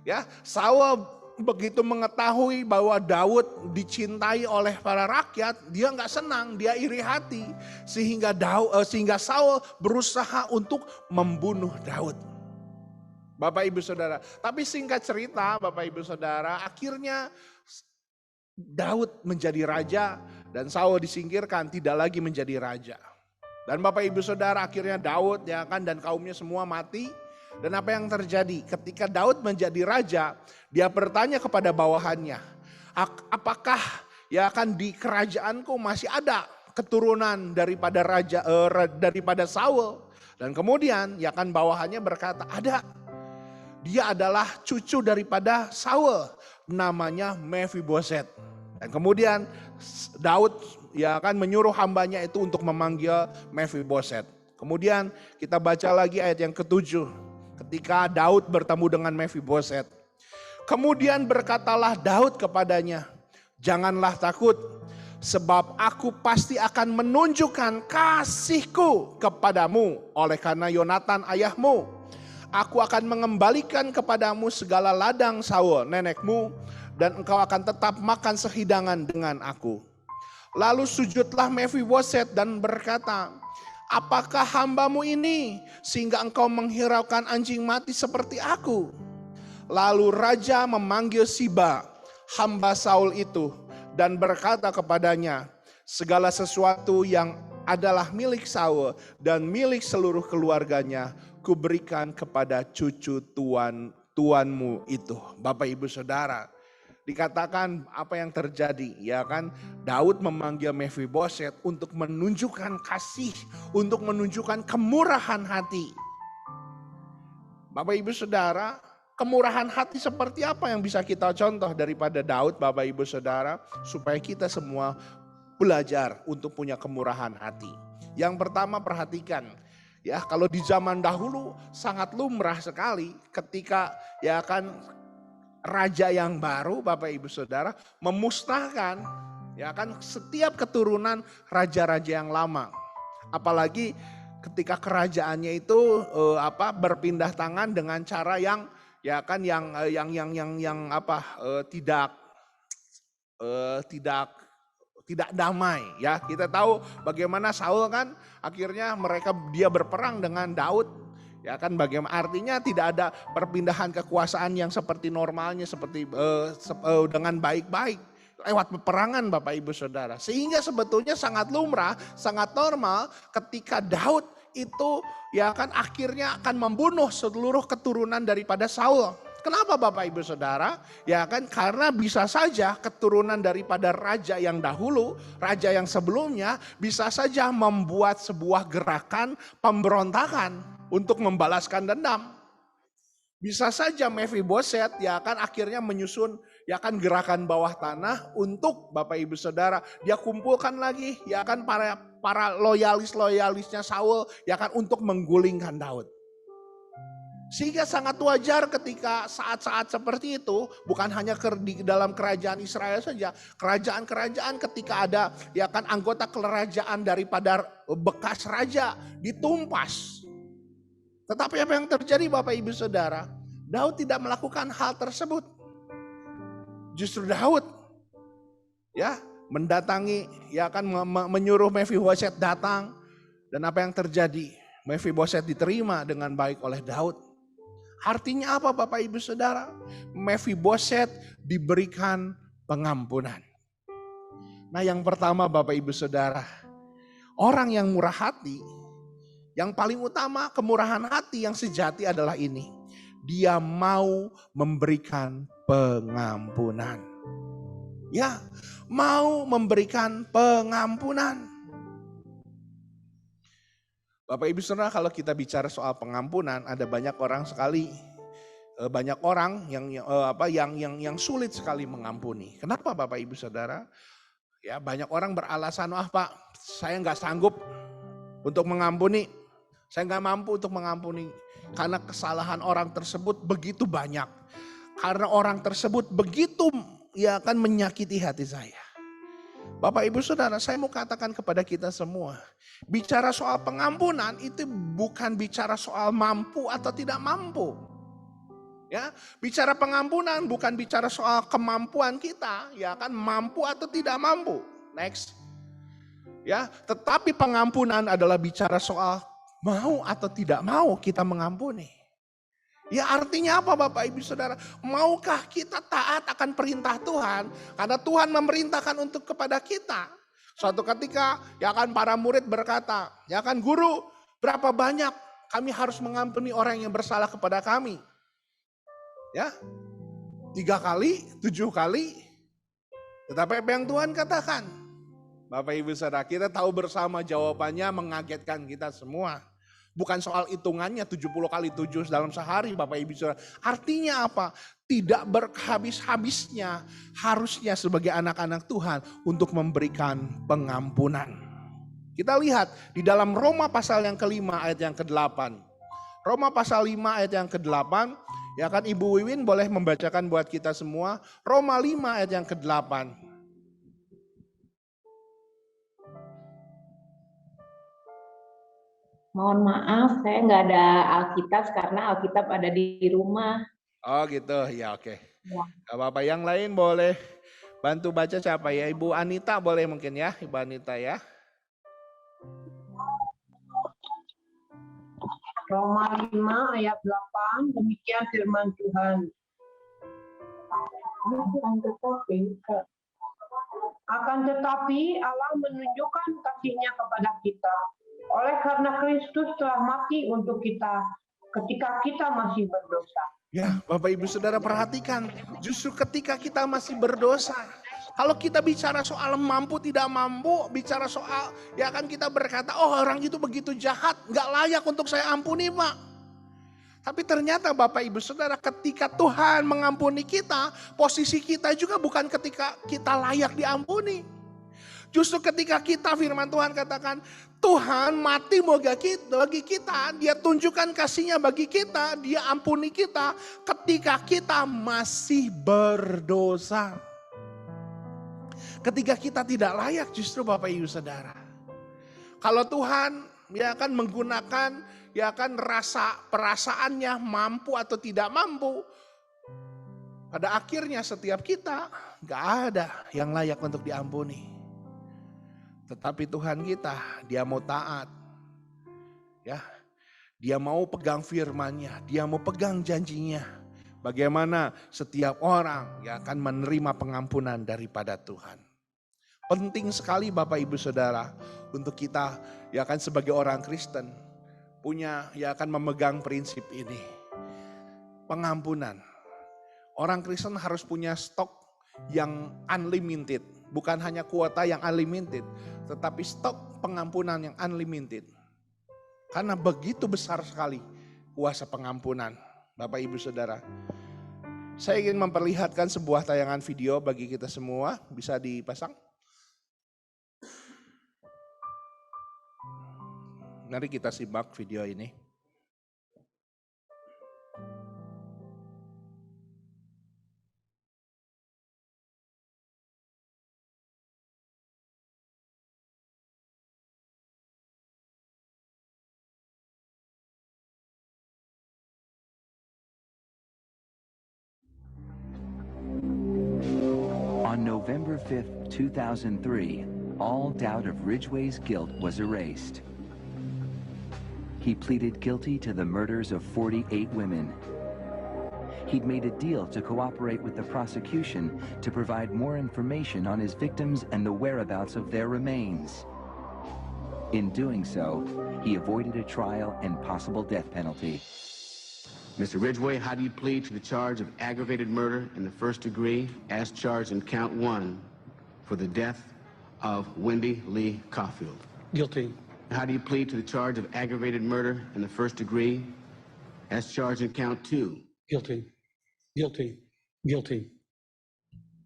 Ya, Saul begitu mengetahui bahwa Daud dicintai oleh para rakyat, dia nggak senang, dia iri hati, sehingga Saul berusaha untuk membunuh Daud. Bapak Ibu Saudara, tapi singkat cerita Bapak Ibu Saudara, akhirnya Daud menjadi raja dan Saul disingkirkan, tidak lagi menjadi raja. Dan Bapak Ibu Saudara, akhirnya Daud ya kan dan kaumnya semua mati. Dan apa yang terjadi? Ketika Daud menjadi raja, dia bertanya kepada bawahannya, apakah ya kan di kerajaanku masih ada keturunan daripada Saul? Dan kemudian ya kan bawahannya berkata, ada. Dia adalah cucu daripada Saul, namanya Mephiboset. Dan kemudian Daud ya kan menyuruh hambanya itu untuk memanggil Mephiboset. Kemudian kita baca lagi ayat yang ke-7. Ketika Daud bertemu dengan Mephiboset. Kemudian berkatalah Daud kepadanya, janganlah takut, sebab aku pasti akan menunjukkan kasihku kepadamu oleh karena Yonatan ayahmu. Aku akan mengembalikan kepadamu segala ladang Saul nenekmu, dan engkau akan tetap makan sehidangan dengan aku. Lalu sujudlah Mephiboset dan berkata, apakah hambamu ini sehingga engkau menghiraukan anjing mati seperti aku? Lalu raja memanggil Siba, hamba Saul itu, dan berkata kepadanya, segala sesuatu yang adalah milik Saul dan milik seluruh keluarganya, kuberikan kepada cucu tuanmu itu. Bapak Ibu Saudara, dikatakan apa yang terjadi, ya kan? Daud memanggil Mephiboset untuk menunjukkan kasih, untuk menunjukkan kemurahan hati. Bapak Ibu Saudara, kemurahan hati seperti apa yang bisa kita contoh daripada Daud, Bapak Ibu Saudara, supaya kita semua belajar untuk punya kemurahan hati. Yang pertama, perhatikan, ya, kalau di zaman dahulu sangat lumrah sekali ketika, ya kan, raja yang baru, Bapak Ibu Saudara, memusnahkan, ya kan, setiap keturunan raja-raja yang lama. Apalagi ketika kerajaannya itu berpindah tangan dengan cara yang, ya kan, tidak damai, ya. Kita tahu bagaimana Saul kan akhirnya dia berperang dengan Daud, ya kan, bagaimana artinya tidak ada perpindahan kekuasaan yang seperti normalnya, seperti dengan baik-baik lewat peperangan, Bapak Ibu Saudara. Sehingga sebetulnya sangat lumrah, sangat normal ketika Daud itu, ya kan, akhirnya akan membunuh seluruh keturunan daripada Saul. Kenapa Bapak Ibu Saudara? Ya kan, karena bisa saja keturunan daripada raja yang dahulu, raja yang sebelumnya bisa saja membuat sebuah gerakan pemberontakan untuk membalaskan dendam. Bisa saja Mephiboset, ya kan, akhirnya menyusun, ya kan, gerakan bawah tanah untuk, Bapak Ibu Saudara, dia kumpulkan lagi, ya kan, para loyalisnya Saul, ya kan, untuk menggulingkan Daud. Sehingga sangat wajar ketika saat-saat seperti itu, bukan hanya di dalam kerajaan Israel saja, kerajaan-kerajaan ketika ada, ya kan, anggota kerajaan daripada bekas raja ditumpas. Tetapi apa yang terjadi, Bapak Ibu Saudara? Daud tidak melakukan hal tersebut. Justru Daud, ya, mendatangi, ya kan, menyuruh Mephiboset datang, dan apa yang terjadi? Mephiboset diterima dengan baik oleh Daud. Artinya apa, Bapak Ibu Saudara? Mephiboset diberikan pengampunan. Nah, yang pertama, Bapak Ibu Saudara, orang yang murah hati, yang paling utama kemurahan hati yang sejati adalah ini. Dia mau memberikan pengampunan. Ya, mau memberikan pengampunan. Bapak Ibu Saudara, kalau kita bicara soal pengampunan, ada banyak orang yang sulit sekali mengampuni. Kenapa Bapak Ibu Saudara? Ya, banyak orang beralasan, Pak, saya nggak sanggup untuk mengampuni. Saya nggak mampu untuk mengampuni karena kesalahan orang tersebut begitu banyak. Karena orang tersebut begitu, ya, akan menyakiti hati saya. Bapak Ibu Saudara, saya mau katakan kepada kita semua, bicara soal pengampunan itu bukan bicara soal mampu atau tidak mampu. Ya, bicara pengampunan bukan bicara soal kemampuan kita, ya kan, mampu atau tidak mampu. Next. Ya, tetapi pengampunan adalah bicara soal mau atau tidak mau kita mengampuni. Ya, artinya apa, Bapak Ibu Saudara? Maukah kita taat akan perintah Tuhan? Karena Tuhan memerintahkan untuk kepada kita. Suatu ketika, ya kan, para murid berkata, ya kan, Guru, berapa banyak kami harus mengampuni orang yang bersalah kepada kami? Ya, 3 kali, 7 kali. Tetapi apa yang Tuhan katakan? Bapak Ibu Saudara, kita tahu bersama jawabannya mengagetkan kita semua. Bukan soal hitungannya 70 kali 7 dalam sehari, Bapak Ibu Saudara. Artinya apa? Tidak berhabis-habisnya harusnya sebagai anak-anak Tuhan untuk memberikan pengampunan. Kita lihat di dalam Roma pasal yang ke-5 ayat yang ke-8. Roma pasal 5 ayat yang ke-8, ya kan, Ibu Wiwin boleh membacakan buat kita semua. Roma 5 ayat yang ke-8. Mohon maaf, saya nggak ada Alkitab karena Alkitab ada di rumah. Oh gitu, ya oke. Ya. Bapak yang lain boleh bantu baca siapa ya? Ibu Anita boleh mungkin ya, Ibu Anita ya. Roma 5 ayat 8, demikian firman Tuhan. Akan tetapi Allah menunjukkan kasih-Nya kepada kita. Oleh karena Kristus telah mati untuk kita ketika kita masih berdosa. Ya, Bapak Ibu Saudara perhatikan, justru ketika kita masih berdosa. Kalau kita bicara soal mampu tidak mampu, bicara soal, ya kan kita berkata, oh orang itu begitu jahat, nggak layak untuk saya ampuni Pak. Tapi ternyata Bapak Ibu Saudara ketika Tuhan mengampuni kita, posisi kita juga bukan ketika kita layak diampuni. Justru ketika kita firman Tuhan katakan, Tuhan mati bagi kita, Dia tunjukkan kasih-Nya bagi kita, Dia ampuni kita ketika kita masih berdosa. Ketika kita tidak layak justru Bapak Ibu Saudara. Kalau Tuhan ya akan menggunakan ya akan perasaannya mampu atau tidak mampu. Pada akhirnya setiap kita gak ada yang layak untuk diampuni. Tetapi Tuhan kita, Dia mau taat. Ya, Dia mau pegang firman-Nya, Dia mau pegang janjinya. Bagaimana setiap orang yang akan menerima pengampunan daripada Tuhan. Penting sekali Bapak Ibu Saudara untuk kita ya kan sebagai orang Kristen punya ya akan memegang prinsip ini. Pengampunan. Orang Kristen harus punya stok yang unlimited. Bukan hanya kuota yang unlimited, tetapi stok pengampunan yang unlimited. Karena begitu besar sekali kuasa pengampunan, Bapak Ibu Saudara. Saya ingin memperlihatkan sebuah tayangan video bagi kita semua, bisa dipasang. Mari kita simak video ini. On November 5th, 2003, all doubt of Ridgway's guilt was erased. He pleaded guilty to the murders of 48 women. He'd made a deal to cooperate with the prosecution to provide more information on his victims and the whereabouts of their remains. In doing so, he avoided a trial and possible death penalty. Mr. Ridgway, how do you plead to the charge of aggravated murder in the first degree as charged in count 1 for the death of Wendy Lee Caulfield? Guilty. How do you plead to the charge of aggravated murder in the first degree as charged in count 2? Guilty. Guilty. Guilty.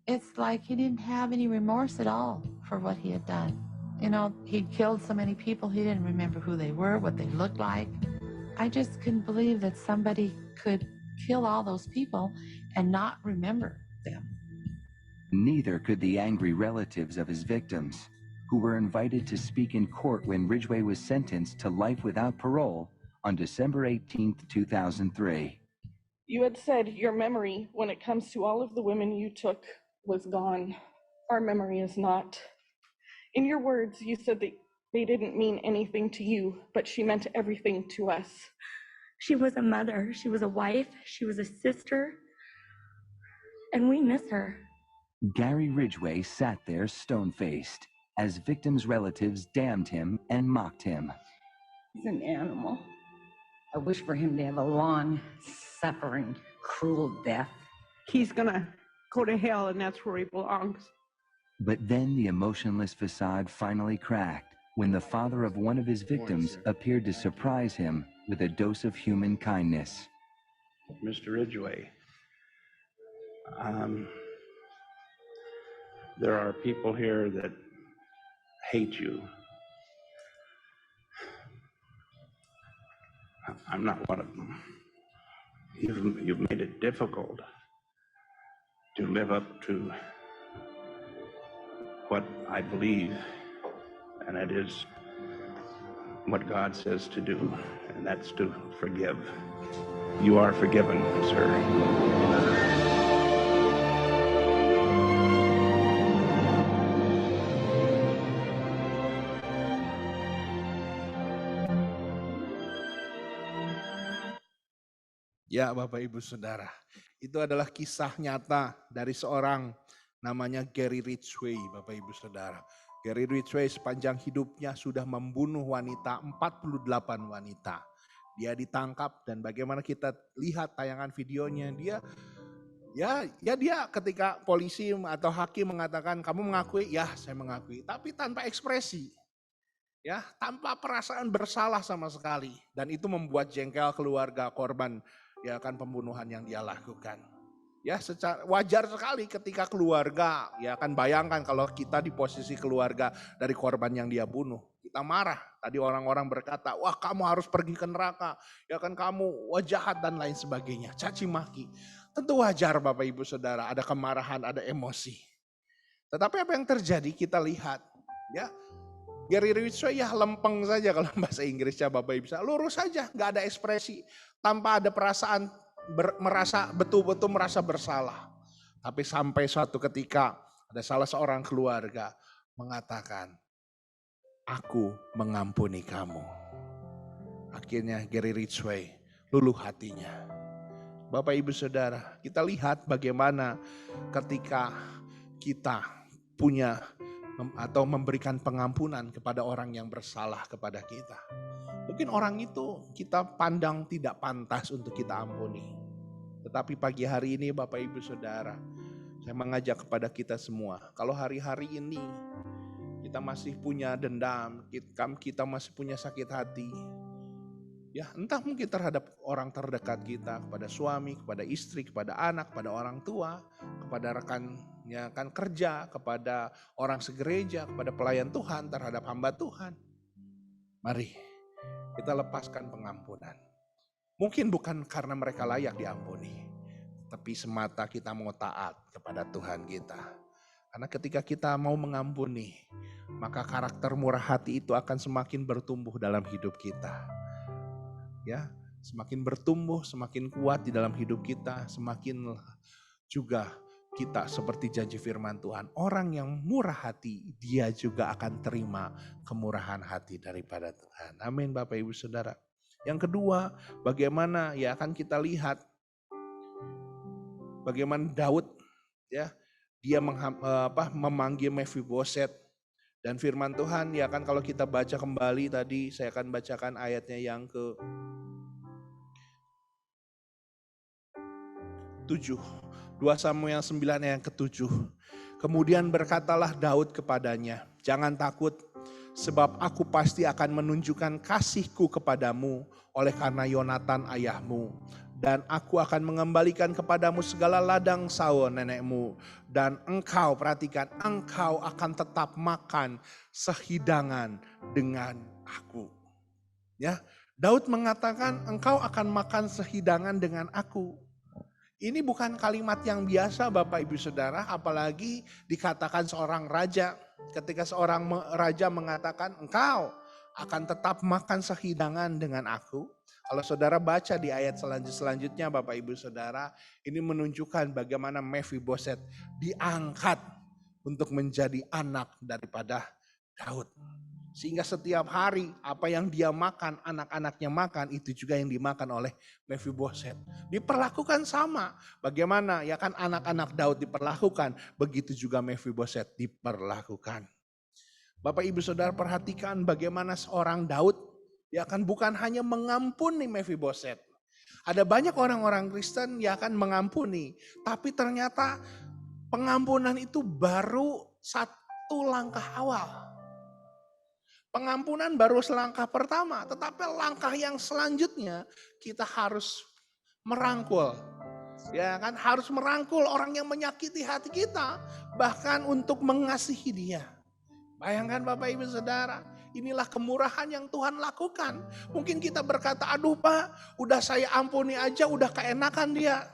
It's like he didn't have any remorse at all for what he had done. You know, he'd killed so many people, he didn't remember who they were, what they looked like. I just couldn't believe that somebody could kill all those people and not remember them. Neither could the angry relatives of his victims, who were invited to speak in court when Ridgway was sentenced to life without parole on December 18th, 2003. You had said your memory, when it comes to all of the women you took, was gone. Our memory is not. In your words, you said that they didn't mean anything to you, but she meant everything to us. She was a mother, she was a wife, she was a sister, and we miss her. Gary Ridgway sat there stone-faced as victims' relatives damned him and mocked him. He's an animal. I wish for him to have a long, suffering, cruel death. He's gonna go to hell, and that's where he belongs. But then the emotionless facade finally cracked when the father of one of his victims appeared to surprise him with a dose of human kindness. Mr. Ridgway, there are people here that hate you. I'm not one of them. You've made it difficult to live up to what I believe, and it is what God says to do, and that's to forgive. You are forgiven, sir. Ya Bapak Ibu Saudara, Itu adalah kisah nyata dari seorang namanya Gary Ridgway, Bapak Ibu Saudara. Gary Ridgway sepanjang hidupnya sudah membunuh wanita, 48 wanita. Dia ditangkap dan bagaimana kita lihat tayangan videonya, dia ketika polisi atau hakim mengatakan kamu mengakui, ya saya mengakui, tapi tanpa ekspresi. Ya, tanpa perasaan bersalah sama sekali, dan itu membuat jengkel keluarga korban ya kan pembunuhan yang dia lakukan. Ya, secara wajar sekali ketika keluarga ya kan, bayangkan kalau kita di posisi keluarga dari korban yang dia bunuh, kita marah. Tadi orang-orang berkata, wah kamu harus pergi ke neraka, ya kan kamu wah jahat dan lain sebagainya, caci maki. Tentu wajar Bapak Ibu Saudara, ada kemarahan, ada emosi. Tetapi apa yang terjadi kita lihat, ya Gary Ridgway ya lempeng saja kalau bahasa Inggrisnya Bapak Ibu, lurus saja, nggak ada ekspresi, tanpa ada perasaan merasa betul-betul merasa bersalah. Tapi sampai suatu ketika ada salah seorang keluarga mengatakan, aku mengampuni kamu. Akhirnya Gary Ridgway luluh hatinya. Bapak Ibu Saudara, kita lihat bagaimana ketika kita punya atau memberikan pengampunan kepada orang yang bersalah kepada kita. Mungkin orang itu kita pandang tidak pantas untuk kita ampuni. Tetapi pagi hari ini Bapak Ibu Saudara, saya mengajak kepada kita semua, kalau hari-hari ini kita masih punya dendam, kita masih punya sakit hati, ya entah mungkin terhadap orang terdekat kita, kepada suami, kepada istri, kepada anak, kepada orang tua, kepada rekannya kan kerja, kepada orang segereja, kepada pelayan Tuhan, terhadap hamba Tuhan. Mari kita lepaskan pengampunan. Mungkin bukan karena mereka layak diampuni, tapi semata kita mau taat kepada Tuhan kita. Karena ketika kita mau mengampuni, maka karakter murah hati itu akan semakin bertumbuh dalam hidup kita. Ya, semakin bertumbuh, semakin kuat di dalam hidup kita, semakin juga kita seperti janji firman Tuhan, orang yang murah hati, dia juga akan terima kemurahan hati daripada Tuhan. Amin Bapak Ibu Saudara. Yang kedua, bagaimana ya akan kita lihat bagaimana Daud ya dia memanggil Mephiboset, dan firman Tuhan ya kan kalau kita baca kembali tadi saya akan bacakan ayatnya yang ke 7. 2 Samuel 9 yang ke-7. Kemudian berkatalah Daud kepadanya, jangan takut, sebab aku pasti akan menunjukkan kasihku kepadamu oleh karena Yonatan ayahmu. Dan aku akan mengembalikan kepadamu segala ladang sawo nenekmu. Dan engkau, perhatikan, engkau akan tetap makan sehidangan dengan aku. Ya, Daud mengatakan engkau akan makan sehidangan dengan aku. Ini bukan kalimat yang biasa Bapak Ibu Saudara, apalagi dikatakan seorang raja. Ketika seorang raja mengatakan engkau akan tetap makan sehidangan dengan aku. Kalau saudara baca di ayat selanjutnya Bapak Ibu Saudara, ini menunjukkan bagaimana Mephiboset diangkat untuk menjadi anak daripada Daud. Sehingga setiap hari apa yang dia makan, anak-anaknya makan, itu juga yang dimakan oleh Mephiboset. Diperlakukan sama. Bagaimana ya kan anak-anak Daud diperlakukan, begitu juga Mephiboset diperlakukan. Bapak Ibu Saudara perhatikan bagaimana seorang Daud ya kan bukan hanya mengampuni Mephiboset. Ada banyak orang-orang Kristen yang akan mengampuni, tapi ternyata pengampunan itu baru satu langkah awal. Pengampunan baru selangkah pertama, tetapi langkah yang selanjutnya kita harus merangkul. Ya kan, harus merangkul orang yang menyakiti hati kita, bahkan untuk mengasihi dia. Bayangkan Bapak Ibu Saudara, inilah kemurahan yang Tuhan lakukan. Mungkin kita berkata, aduh Pak, udah saya ampuni aja, udah keenakan dia.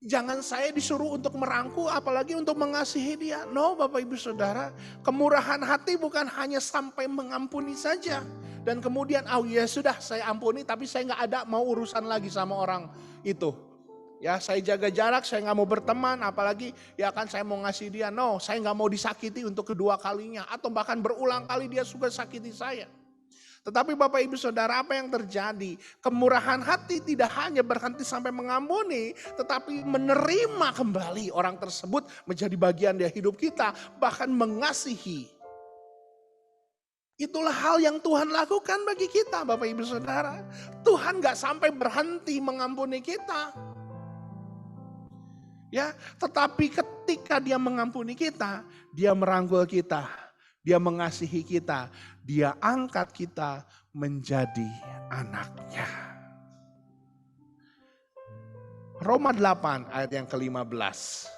Jangan saya disuruh untuk merangkul, apalagi untuk mengasihi dia. No Bapak Ibu Saudara, kemurahan hati bukan hanya sampai mengampuni saja. Dan kemudian, oh ya sudah saya ampuni, tapi saya gak ada mau urusan lagi sama orang itu. Ya saya jaga jarak, saya gak mau berteman, apalagi ya kan saya mau ngasih dia. No, saya gak mau disakiti untuk kedua kalinya, atau bahkan berulang kali dia suka sakiti saya. Tetapi Bapak Ibu Saudara, apa yang terjadi? Kemurahan hati tidak hanya berhenti sampai mengampuni, tetapi menerima kembali orang tersebut menjadi bagian dari hidup kita, bahkan mengasihi. Itulah hal yang Tuhan lakukan bagi kita, Bapak Ibu Saudara. Tuhan gak sampai berhenti mengampuni kita. Ya, tetapi ketika Dia mengampuni kita, Dia merangkul kita, Dia mengasihi kita, Dia angkat kita menjadi anaknya. Roma 8 ayat yang ke-15.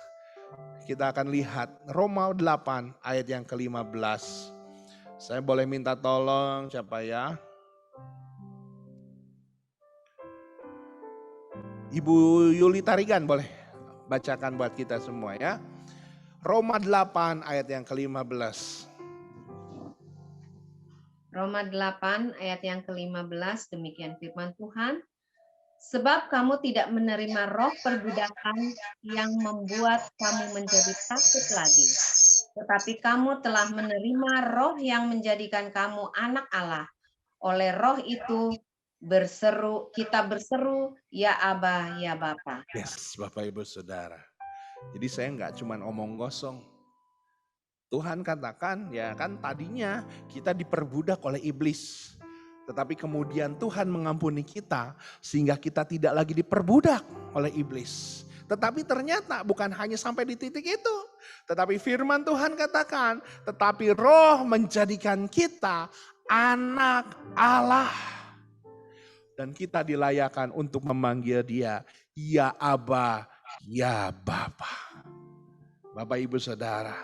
Kita akan lihat Roma 8 ayat yang ke-15. Saya boleh minta tolong siapa ya? Ibu Yuli Tarigan boleh bacakan buat kita semua ya. Roma 8 ayat yang ke-15. Roma 8 ayat yang ke-15, demikian firman Tuhan. Sebab kamu tidak menerima roh perbudakan yang membuat kamu menjadi takut lagi. Tetapi kamu telah menerima roh yang menjadikan kamu anak Allah. Oleh roh itu kita berseru, ya Aba, ya Bapa. Yes, Bapak Ibu Saudara. Jadi saya nggak cuma omong kosong. Tuhan katakan, ya kan tadinya kita diperbudak oleh iblis. Tetapi kemudian Tuhan mengampuni kita sehingga kita tidak lagi diperbudak oleh iblis. Tetapi ternyata bukan hanya sampai di titik itu. Tetapi firman Tuhan katakan, tetapi roh menjadikan kita anak Allah. Dan kita dilayakan untuk memanggil Dia, ya Aba, ya Bapa. Bapak Ibu Saudara,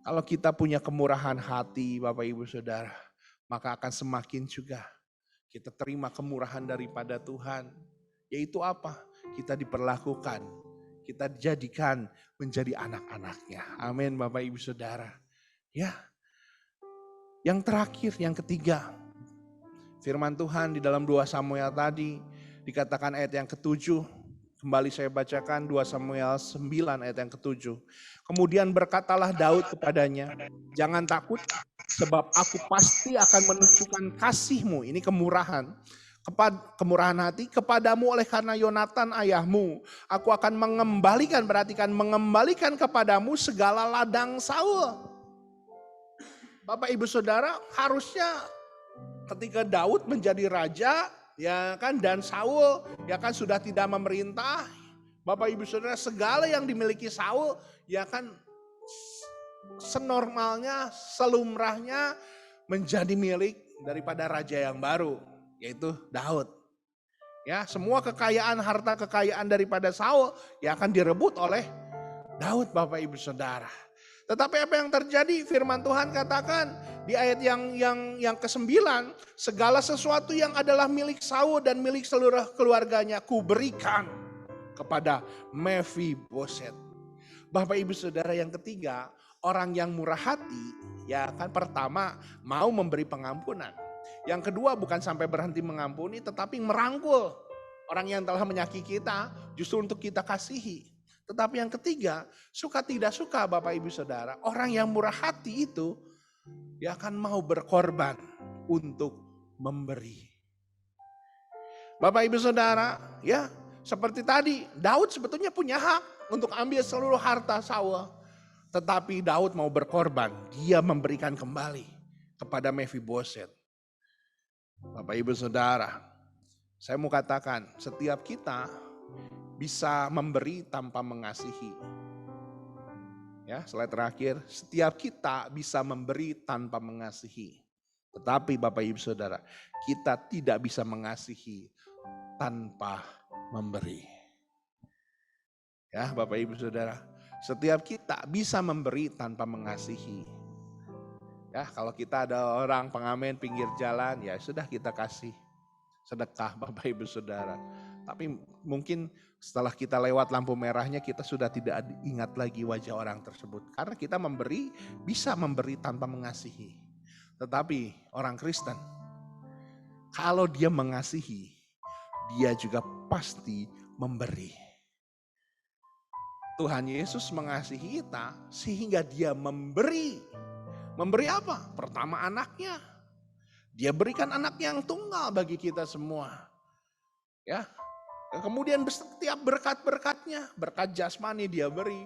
kalau kita punya kemurahan hati Bapak Ibu Saudara, maka akan semakin juga kita terima kemurahan daripada Tuhan. Yaitu apa? Kita diperlakukan, kita dijadikan menjadi anak-anaknya. Amin Bapak Ibu Saudara. Ya. Yang terakhir, yang ketiga. Firman Tuhan di dalam 2 Samuel tadi dikatakan ayat yang ke-7. Kembali saya bacakan 2 Samuel 9 ayat yang ke-7. Kemudian berkatalah Daud kepadanya, jangan takut sebab aku pasti akan menunjukkan kasih-Mu. Ini kemurahan. Kemurahan hati kepadamu oleh karena Yonatan ayahmu. Aku akan mengembalikan, perhatikan, mengembalikan kepadamu segala ladang Saul. Bapak Ibu Saudara, harusnya ketika Daud menjadi raja, ya kan, dan Saul ya kan sudah tidak memerintah. Bapak Ibu Saudara, segala yang dimiliki Saul ya kan senormalnya, selumrahnya menjadi milik daripada raja yang baru, yaitu Daud. Ya, semua kekayaan, harta kekayaan daripada Saul ya akan direbut oleh Daud, Bapak Ibu Saudara. Tetapi apa yang terjadi? Firman Tuhan katakan di ayat yang ke-9, segala sesuatu yang adalah milik Saul dan milik seluruh keluarganya kuberikan kepada Mephiboset. Bapak Ibu Saudara, yang ketiga, orang yang murah hati ya kan pertama mau memberi pengampunan. Yang kedua bukan sampai berhenti mengampuni tetapi merangkul orang yang telah menyakiti kita justru untuk kita kasihi. Tetapi yang ketiga, suka tidak suka Bapak Ibu Saudara, orang yang murah hati itu dia akan mau berkorban untuk memberi. Bapak Ibu Saudara, ya seperti tadi, Daud sebetulnya punya hak untuk ambil seluruh harta Saul. Tetapi Daud mau berkorban, dia memberikan kembali kepada Mephiboset. Bapak Ibu Saudara, saya mau katakan, setiap kita bisa memberi tanpa mengasihi. Ya, slide terakhir, setiap kita bisa memberi tanpa mengasihi. Tetapi Bapak Ibu Saudara, kita tidak bisa mengasihi tanpa memberi. Ya, Bapak Ibu Saudara, setiap kita bisa memberi tanpa mengasihi. Ya, kalau kita ada orang pengamen pinggir jalan, ya sudah kita kasih sedekah Bapak Ibu Saudara. Tapi mungkin setelah kita lewat lampu merahnya kita sudah tidak ingat lagi wajah orang tersebut. Karena kita memberi, bisa memberi tanpa mengasihi. Tetapi orang Kristen, kalau dia mengasihi, dia juga pasti memberi. Tuhan Yesus mengasihi kita sehingga dia memberi Memberi apa? Pertama anaknya. Dia berikan anak yang tunggal bagi kita semua. Ya. Kemudian setiap berkat-berkatnya, berkat jasmani dia beri.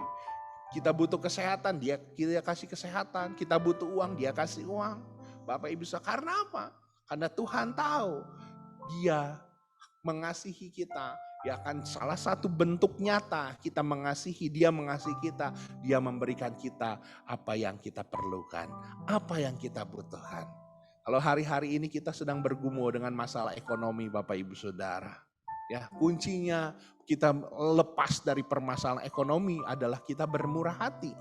Kita butuh kesehatan, dia kasih kesehatan. Kita butuh uang, dia kasih uang. Bapak Ibu Saudara, karena apa? Karena Tuhan tahu dia mengasihi kita. Ya kan, salah satu bentuk nyata kita mengasihi, dia mengasihi kita. Dia memberikan kita apa yang kita perlukan, apa yang kita butuhkan. Kalau hari-hari ini kita sedang bergumul dengan masalah ekonomi Bapak Ibu Saudara. Ya, kuncinya kita lepas dari permasalahan ekonomi adalah kita bermurah hati.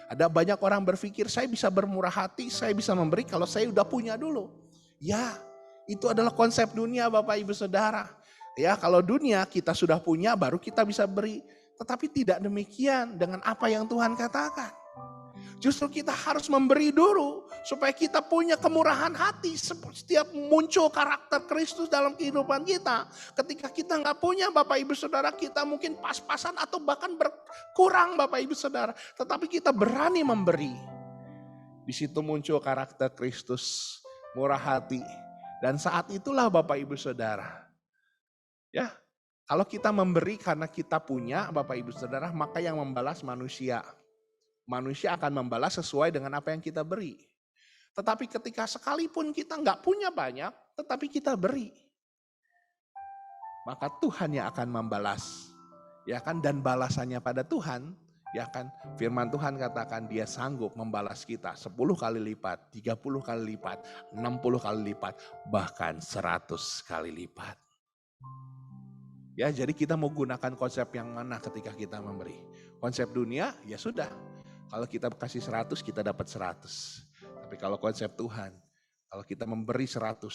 Ada banyak orang berpikir saya bisa bermurah hati, saya bisa memberi kalau saya udah punya dulu. Ya, itu adalah konsep dunia Bapak Ibu Saudara. Ya, kalau dunia kita sudah punya baru kita bisa beri. Tetapi tidak demikian dengan apa yang Tuhan katakan. Justru kita harus memberi dulu supaya kita punya kemurahan hati. Setiap muncul karakter Kristus dalam kehidupan kita. Ketika kita nggak punya Bapak Ibu Saudara, kita mungkin pas-pasan atau bahkan berkurang Bapak Ibu Saudara. Tetapi kita berani memberi. Di situ muncul karakter Kristus, murah hati. Dan saat itulah Bapak Ibu Saudara. Ya, kalau kita memberi karena kita punya Bapak Ibu Saudara, maka yang membalas manusia. Manusia akan membalas sesuai dengan apa yang kita beri. Tetapi ketika sekalipun kita nggak punya banyak, tetapi kita beri, maka Tuhan yang akan membalas, ya kan? Dan balasannya pada Tuhan, ya kan? Firman Tuhan katakan dia sanggup membalas kita 10 kali lipat, 30 kali lipat, 60 kali lipat, bahkan 100 kali lipat. Ya, jadi kita mau gunakan konsep yang mana ketika kita memberi? Konsep dunia, ya sudah. Kalau kita kasih 100, kita dapat 100. Tapi kalau konsep Tuhan, kalau kita memberi 100,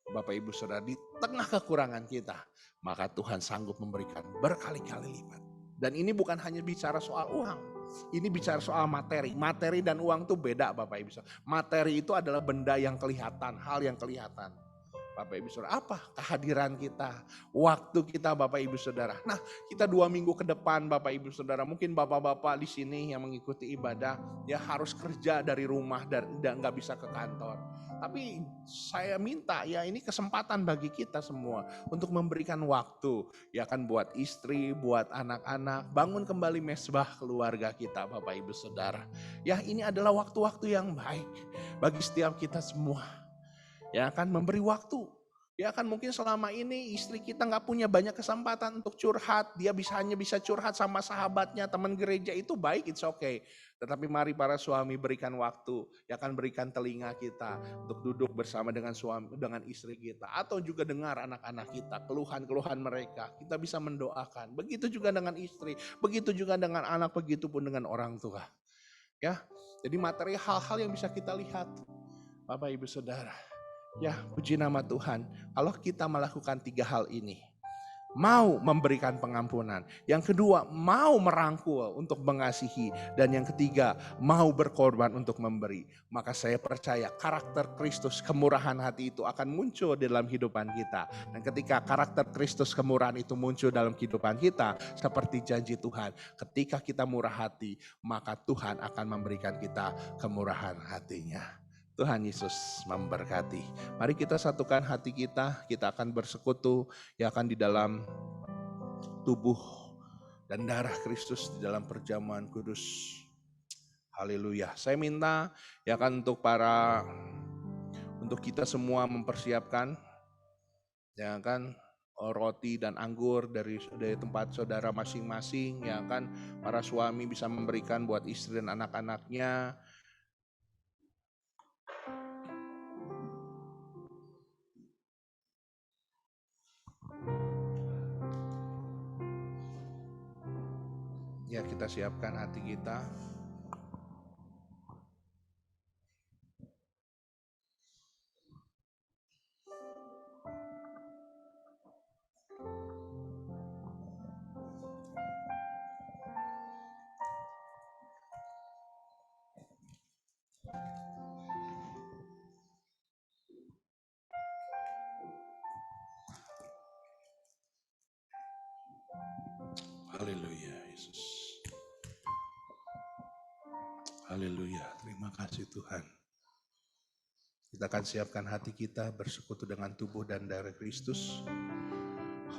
Bapak Ibu Saudara, di tengah kekurangan kita, maka Tuhan sanggup memberikan berkali-kali lipat. Dan ini bukan hanya bicara soal uang, ini bicara soal materi. Materi dan uang itu beda Bapak Ibu Saudara. Materi itu adalah benda yang kelihatan, hal yang kelihatan. Bapak Ibu Saudara, apa? Kehadiran kita, waktu kita Bapak Ibu Saudara. Nah, kita 2 minggu ke depan Bapak Ibu Saudara, mungkin Bapak-Bapak di sini yang mengikuti ibadah, ya harus kerja dari rumah dan nggak bisa ke kantor. Tapi saya minta ya ini kesempatan bagi kita semua untuk memberikan waktu. Ya kan buat istri, buat anak-anak, bangun kembali mesbah keluarga kita Bapak Ibu Saudara. Ya ini adalah waktu-waktu yang baik bagi setiap kita semua. Ya kan memberi waktu. Ya kan mungkin selama ini istri kita nggak punya banyak kesempatan untuk curhat. Dia hanya bisa curhat sama sahabatnya, teman gereja itu baik, it's okay. Tetapi mari para suami berikan waktu. Ya kan berikan telinga kita untuk duduk bersama dengan istri kita. Atau juga dengar anak-anak kita, keluhan-keluhan mereka. Kita bisa mendoakan. Begitu juga dengan istri, begitu juga dengan anak, begitu pun dengan orang tua. Ya, jadi materi hal-hal yang bisa kita lihat. Bapak Ibu Saudara. Ya, puji nama Tuhan. Kalau kita melakukan 3 hal ini, mau memberikan pengampunan, yang kedua mau merangkul untuk mengasihi, dan yang ketiga mau berkorban untuk memberi, maka saya percaya karakter Kristus, kemurahan hati itu akan muncul dalam kehidupan kita. Dan ketika karakter Kristus, kemurahan itu muncul dalam kehidupan kita, seperti janji Tuhan, ketika kita murah hati, maka Tuhan akan memberikan kita kemurahan hatinya. Tuhan Yesus memberkati. Mari kita satukan hati kita akan bersekutu ya akan di dalam tubuh dan darah Kristus di dalam perjamuan kudus. Haleluya. Saya minta ya kan untuk kita semua mempersiapkan ya kan roti dan anggur dari tempat saudara masing-masing ya kan. Para suami bisa memberikan buat istri dan anak-anaknya. Ya kita siapkan hati kita. Haleluya Yesus. Haleluya, terima kasih Tuhan. Kita akan siapkan hati kita bersekutu dengan tubuh dan darah Kristus.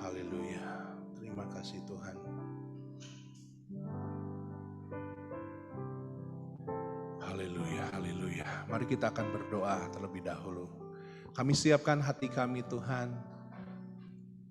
Haleluya, terima kasih Tuhan. Haleluya, haleluya. Mari kita akan berdoa terlebih dahulu. Kami siapkan hati kami Tuhan.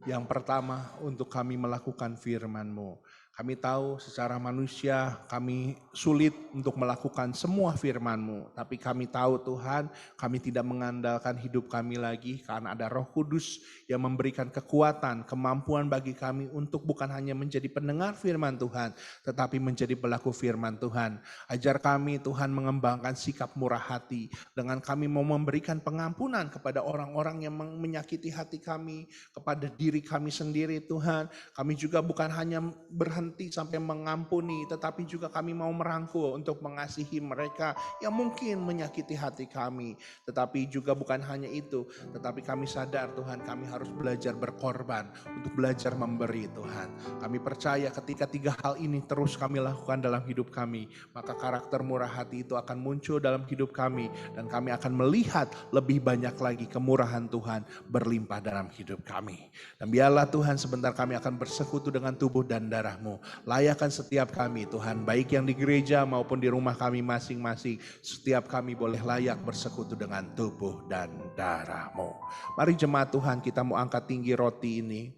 Yang pertama untuk kami melakukan firman-Mu. Kami tahu secara manusia kami sulit untuk melakukan semua firman-Mu. Tapi kami tahu Tuhan, kami tidak mengandalkan hidup kami lagi karena ada Roh Kudus yang memberikan kekuatan, kemampuan bagi kami untuk bukan hanya menjadi pendengar firman Tuhan, tetapi menjadi pelaku firman Tuhan. Ajar kami Tuhan mengembangkan sikap murah hati dengan kami mau memberikan pengampunan kepada orang-orang yang menyakiti hati kami, kepada diri kami sendiri Tuhan. Kami juga bukan hanya berhenti sampai mengampuni, tetapi juga kami mau merangkul untuk mengasihi mereka yang mungkin menyakiti hati kami. Tetapi juga bukan hanya itu, tetapi kami sadar Tuhan, kami harus belajar berkorban, untuk belajar memberi Tuhan. Kami percaya ketika 3 hal ini terus kami lakukan dalam hidup kami, maka karakter murah hati itu akan muncul dalam hidup kami, dan kami akan melihat lebih banyak lagi kemurahan Tuhan berlimpah dalam hidup kami. Dan biarlah Tuhan sebentar kami akan bersekutu dengan tubuh dan darah-Mu. Layakkan setiap kami Tuhan, baik yang di gereja maupun di rumah kami masing-masing. Setiap kami boleh layak bersekutu dengan tubuh dan darah-Mu. Mari jemaat Tuhan, kita mau angkat tinggi roti ini.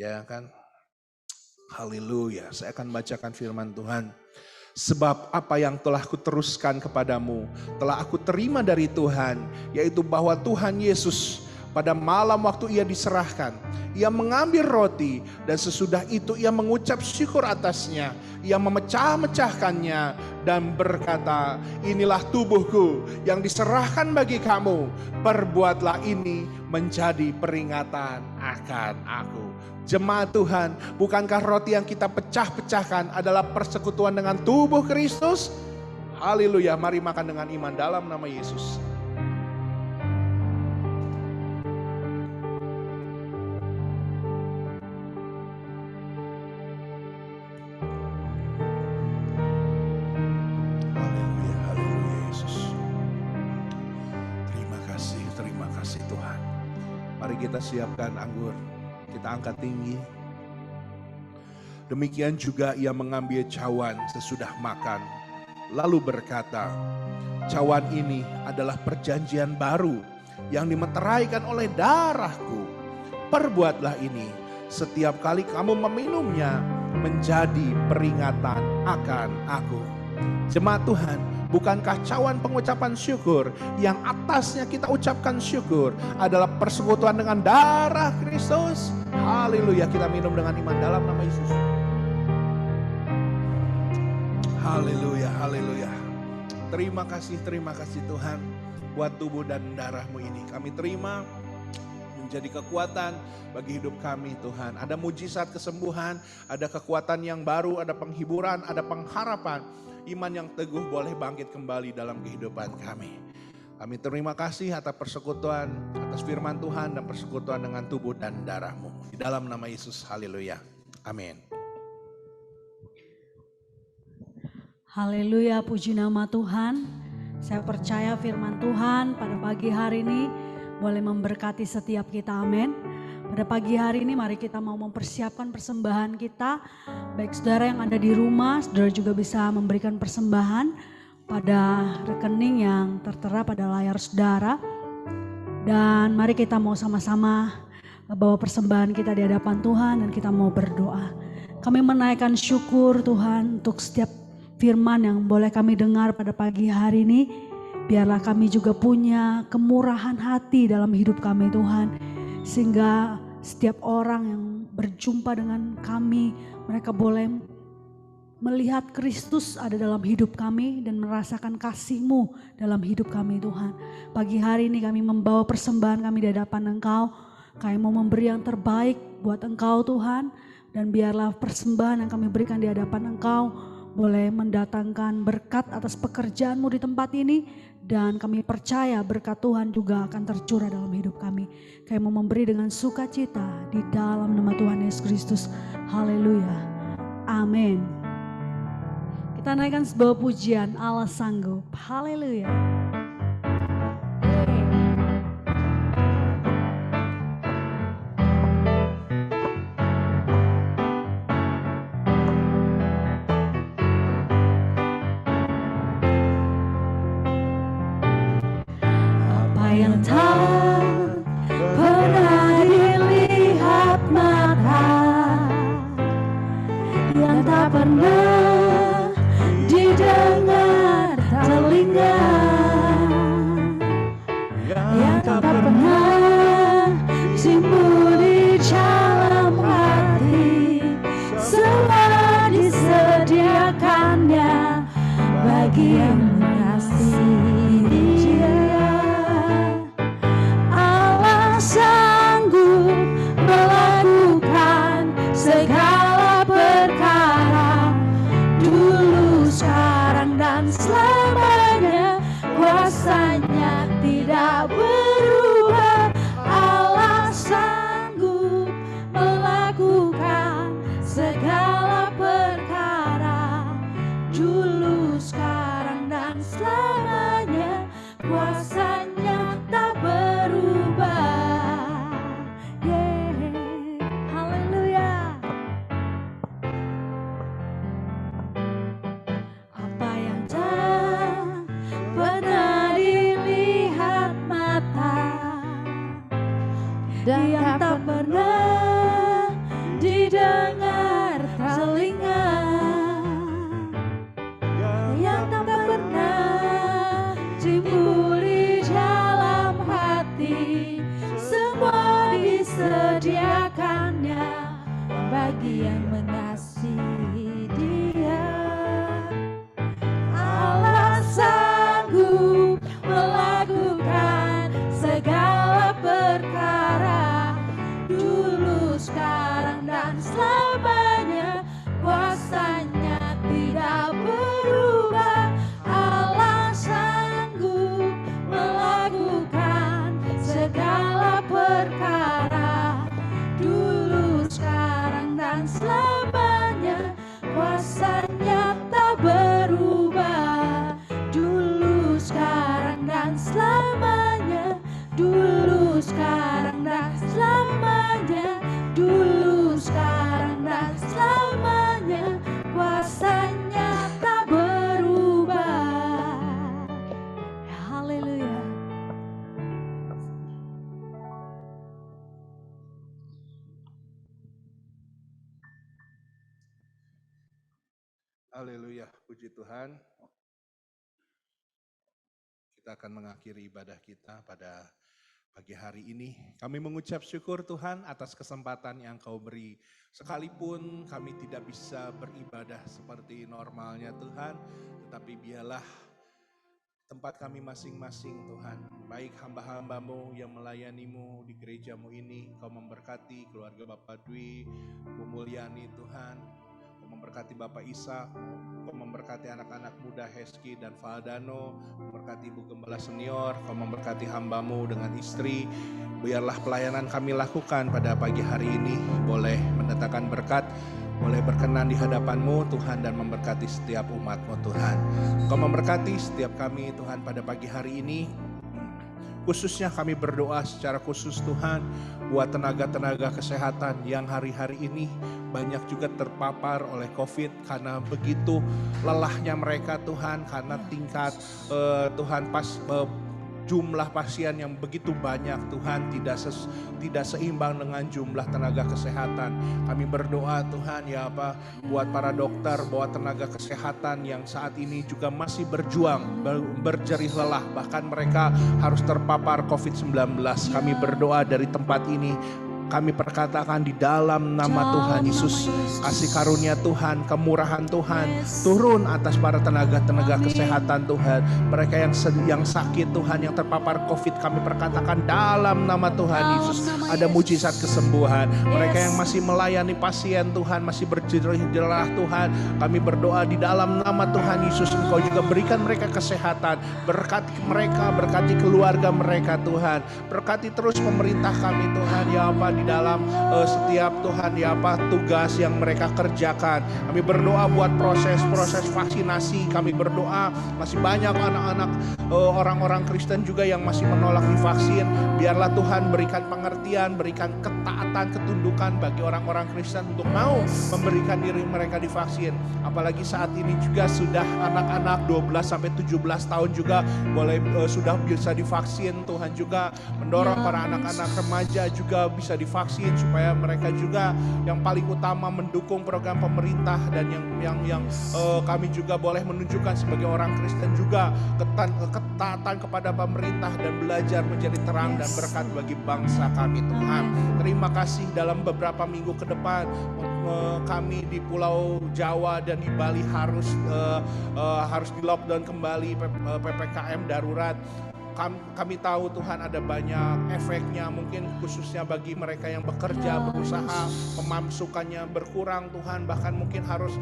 Ya kan? Haleluya. Saya akan bacakan firman Tuhan. Sebab apa yang telah kuteruskan kepadamu, telah aku terima dari Tuhan, yaitu bahwa Tuhan Yesus pada malam waktu ia diserahkan, ia mengambil roti dan sesudah itu ia mengucap syukur atasnya. Ia memecah-mecahkannya dan berkata, inilah tubuhku yang diserahkan bagi kamu. Perbuatlah ini menjadi peringatan akan aku. Jemaat Tuhan, bukankah roti yang kita pecah-pecahkan adalah persekutuan dengan tubuh Kristus? Haleluya, mari makan dengan iman dalam nama Yesus. Kita siapkan anggur, kita angkat tinggi. Demikian juga ia mengambil cawan sesudah makan, lalu berkata, cawan ini adalah perjanjian baru yang dimeteraikan oleh darahku. Perbuatlah ini setiap kali kamu meminumnya menjadi peringatan akan aku. Jemaat Tuhan, bukankah cawan pengucapan syukur yang atasnya kita ucapkan syukur adalah persekutuan dengan darah Kristus? Haleluya, kita minum dengan iman dalam nama Yesus. Haleluya, haleluya. Terima kasih Tuhan buat tubuh dan darah-Mu ini. Kami terima menjadi kekuatan bagi hidup kami Tuhan. Ada mujizat kesembuhan, ada kekuatan yang baru, ada penghiburan, ada pengharapan. Iman yang teguh boleh bangkit kembali dalam kehidupan kami. Kami terima kasih atas persekutuan, atas firman Tuhan dan persekutuan dengan tubuh dan darah-Mu. Di dalam nama Yesus, haleluya. Amin. Haleluya, puji nama Tuhan. Saya percaya firman Tuhan pada pagi hari ini boleh memberkati setiap kita, amin. Pada pagi hari ini mari kita mau mempersiapkan persembahan kita. Baik saudara yang ada di rumah, saudara juga bisa memberikan persembahan pada rekening yang tertera pada layar saudara. Dan mari kita mau sama-sama bawa persembahan kita di hadapan Tuhan dan kita mau berdoa. Kami menaikkan syukur Tuhan untuk setiap firman yang boleh kami dengar pada pagi hari ini. Biarlah kami juga punya kemurahan hati dalam hidup kami Tuhan. Sehingga setiap orang yang berjumpa dengan kami, mereka boleh melihat Kristus ada dalam hidup kami dan merasakan kasih-Mu dalam hidup kami Tuhan. Pagi hari ini kami membawa persembahan kami di hadapan Engkau. Kami mau memberi yang terbaik buat Engkau Tuhan. Dan biarlah persembahan yang kami berikan di hadapan Engkau boleh mendatangkan berkat atas pekerjaan-Mu di tempat ini. Dan kami percaya berkat Tuhan juga akan tercurah dalam hidup kami. Kami mau memberi dengan sukacita di dalam nama Tuhan Yesus Kristus. Haleluya. Amin. Kita naikkan sebuah pujian, Allah sanggup. Haleluya. Apa yang tak pernah dilihat mata, yang tak pernah didengar telinga, yang tak pernah timbul di dalam hati, semua disediakannya bagi yang mengasihi Dia. Allah sanggup melakukan segala perkara, dulu, sekarang, dan selamanya. Kuasanya tidak berubah. Allah sanggup melakukan segala perkara, dulu, sekarang, dan selamanya. Kuasanya tak berubah. Haleluya. Apa yang tak pernah dilihat mata, dan yang tak pernah didengar telinga, yang tak pernah timbul di dalam hati, semua disediakannya bagi yang mengasihi Dia. Allah sanggup melakukan segala perkara, dulu, sekarang, dan selamanya. Kuasanya tidak berubah. Allah sanggup melakukan segala perkara, dulu, sekarang, dan selamanya. Kuasanya tak berubah. Dulu, sekarang, dan selamanya. Dulu, sekarang, dan selamanya. Dulu, sekarang, dan selamanya. Kuasanya tak berubah. Haleluya. Haleluya, puji Tuhan. Kita akan mengakhiri ibadah kita pada pagi hari ini. Kami mengucap syukur Tuhan atas kesempatan yang Kau beri. Sekalipun kami tidak bisa beribadah seperti normalnya Tuhan, tetapi biarlah tempat kami masing-masing Tuhan, baik hamba-hamba-Mu yang melayani-Mu di gereja-Mu ini, Kau memberkati keluarga Bapak Dwi, Bu Mulyani Tuhan, Kau memberkati Bapak Ishak, Kau memberkati anak-anak muda Heski dan Valdano, memberkati Ibu Gembala Senior, Kau memberkati hamba-Mu dengan istri. Biarlah pelayanan kami lakukan pada pagi hari ini boleh mendatangkan berkat, boleh berkenan di hadapan-Mu Tuhan, dan memberkati setiap umat-Mu Tuhan. Kau memberkati setiap kami Tuhan pada pagi hari ini. Khususnya kami berdoa secara khusus Tuhan buat tenaga-tenaga kesehatan yang hari-hari ini banyak juga terpapar oleh COVID karena begitu lelahnya mereka Tuhan, karena tingkat Tuhan jumlah pasien yang begitu banyak Tuhan tidak seimbang dengan jumlah tenaga kesehatan. Kami berdoa Tuhan ya apa buat para dokter, buat tenaga kesehatan yang saat ini juga masih berjuang, berjerih lelah, bahkan mereka harus terpapar COVID-19. Kami berdoa dari tempat ini, kami perkatakan di dalam nama Tuhan Yesus, kasih karunia Tuhan, kemurahan Tuhan turun atas para tenaga-tenaga kesehatan Tuhan. Mereka yang sakit Tuhan, yang terpapar COVID, kami perkatakan dalam nama Tuhan Yesus ada mujizat kesembuhan. Mereka yang masih melayani pasien Tuhan, masih berjerih lelah Tuhan, kami berdoa di dalam nama Tuhan Yesus, Engkau juga berikan mereka kesehatan. Berkati mereka, berkati keluarga mereka Tuhan. Berkati terus pemerintah kami Tuhan ya apa di dalam setiap Tuhan ya Pak tugas yang mereka kerjakan. Kami berdoa buat proses vaksinasi. Kami berdoa masih banyak anak-anak orang-orang Kristen juga yang masih menolak divaksin. Biarlah Tuhan berikan pengertian, berikan ketaatan, ketundukan bagi orang-orang Kristen untuk mau memberikan diri mereka divaksin. Apalagi saat ini juga sudah anak-anak 12 sampai 17 tahun juga sudah bisa divaksin. Tuhan juga mendorong para anak-anak remaja juga bisa divaksin supaya mereka juga yang paling utama mendukung program pemerintah, dan yang kami juga boleh menunjukkan sebagai orang Kristen juga ketaatan kepada pemerintah dan belajar menjadi terang dan berkat bagi bangsa kami Tuhan. Terima kasih dalam beberapa minggu ke depan kami di Pulau Jawa dan di Bali harus di lockdown kembali, PPKM darurat. Kami tahu Tuhan ada banyak efeknya, mungkin khususnya bagi mereka yang bekerja, berusaha, pemasukannya berkurang Tuhan, bahkan mungkin harus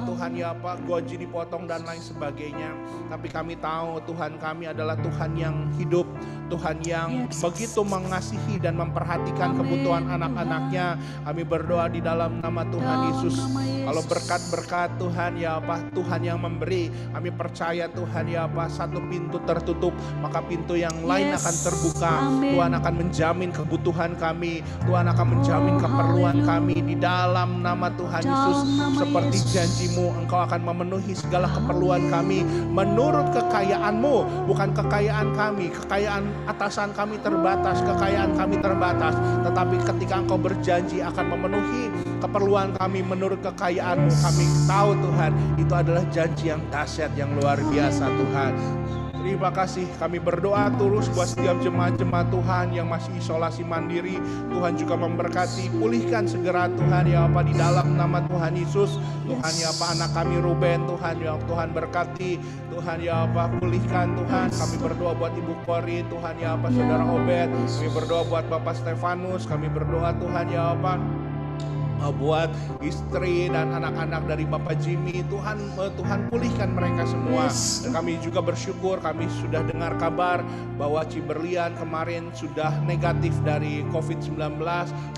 Tuhan ya Pak gaji dipotong dan lain sebagainya. Tapi kami tahu Tuhan kami adalah Tuhan yang hidup, Tuhan yang begitu mengasihi dan memperhatikan kebutuhan anak-anaknya. Kami berdoa di dalam nama Tuhan Yesus, kalau berkat-berkat Tuhan ya Pak, Tuhan yang memberi, kami percaya Tuhan ya Pak, satu pintu tertutup maka pintu yang lain akan terbuka. Tuhan akan menjamin kebutuhan kami, Tuhan akan menjamin keperluan kami di dalam nama Tuhan Yesus. Seperti janjimu, Engkau akan memenuhi segala keperluan kami menurut kekayaan-Mu, bukan kekayaan kami. Kekayaan atasan kami terbatas, kekayaan kami terbatas, tetapi ketika Engkau berjanji akan memenuhi keperluan kami menurut kekayaan-Mu, kami tahu Tuhan itu adalah janji yang dahsyat, yang luar biasa Tuhan. Terima kasih, kami berdoa terus buat setiap jemaat-jemaat Tuhan yang masih isolasi mandiri. Tuhan juga memberkati, pulihkan segera Tuhan ya apa di dalam nama Tuhan Yesus. Tuhan ya apa anak kami Ruben, Tuhan ya Tuhan berkati, Tuhan ya apa pulihkan Tuhan. Kami berdoa buat Ibu Kori, Tuhan ya apa Saudara Obed. Kami berdoa buat Bapak Stefanus, kami berdoa Tuhan ya apa buat istri dan anak-anak dari Bapak Jimmy. Tuhan pulihkan mereka semua. Dan kami juga bersyukur, kami sudah dengar kabar bahwa Ciberlian kemarin sudah negatif dari COVID-19,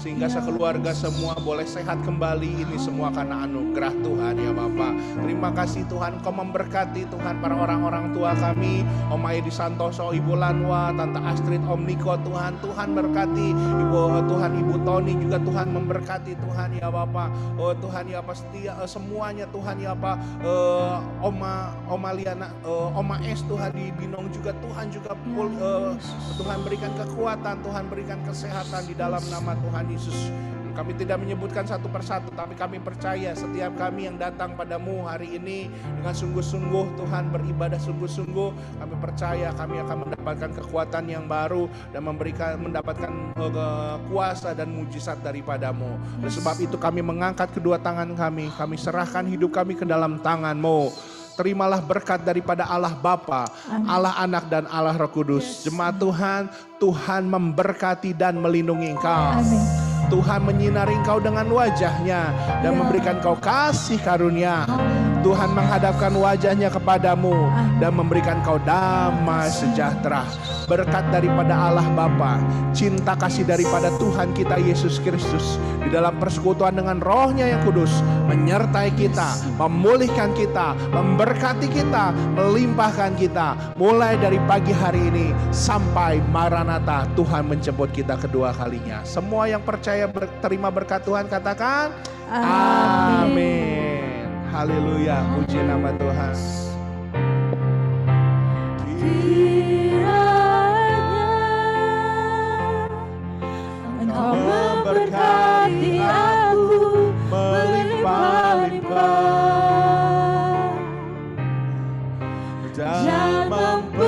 sehingga sekeluarga semua boleh sehat kembali. Ini semua karena anugerah Tuhan ya Bapak. Terima kasih Tuhan, Kau memberkati Tuhan para orang-orang tua kami, Om Edi Santoso, Ibu Lanwa, Tante Astrid, Om Niko Tuhan. Tuhan berkati Ibu Tony juga, Tuhan memberkati Tuhan ya Bapak. Oh Tuhan ya Pak, setia semuanya Tuhan ya Pak. Oma Liana, Oma Es Tuhan di Binong juga, Tuhan juga Tuhan berikan kekuatan, Tuhan berikan kesehatan di dalam nama Tuhan Yesus. Kami tidak menyebutkan satu persatu, tapi kami percaya setiap kami yang datang padamu hari ini dengan sungguh-sungguh Tuhan beribadah sungguh-sungguh, kami percaya kami akan mendapatkan kekuatan yang baru dan mendapatkan kuasa dan mujizat daripadamu. Oleh sebab itu kami mengangkat kedua tangan kami serahkan hidup kami ke dalam tangan-Mu. Terimalah berkat daripada Allah Bapa, Allah Anak dan Allah Roh Kudus. Jemaat Tuhan, Tuhan memberkati dan melindungi engkau. Tuhan menyinari engkau dengan wajah-Nya dan memberikan engkau kasih karunia. Tuhan menghadapkan wajah-Nya kepadamu dan memberikan engkau damai sejahtera. Berkat daripada Allah Bapa, cinta kasih daripada Tuhan kita Yesus Kristus di dalam persekutuan dengan Roh-Nya yang kudus menyertai kita, memulihkan kita, memberkati kita, melimpahkan kita mulai dari pagi hari ini sampai Maranatha, Tuhan menjemput kita kedua kalinya. Semua yang percaya terima berkat Tuhan katakan amin. Haleluya, puji nama Tuhan. Engkau memberkati aku melimpah-limpah dan memperluas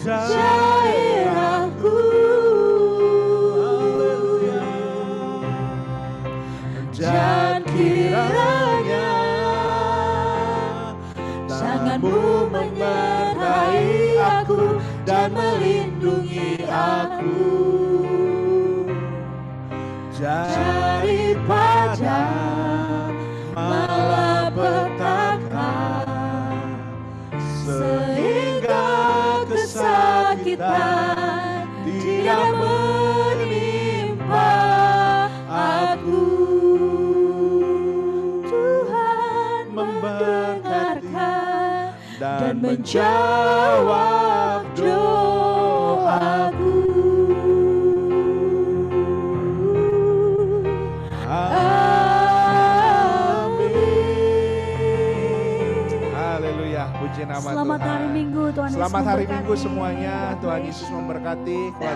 daerahku. Haleluya. Dan kiranya tangan-Mu menyertai aku dan melindungi aku daripada malapetaka sehingga kesal kesakitan tidak menimpa aku. Tuhan mendengarkan dan menjawab doaku. Haleluya, puji nama Selamat Tuhan. hari Minggu, Tuhan Yesus Selamat hari memberkati. Minggu semuanya, Tuhan Yesus memberkati.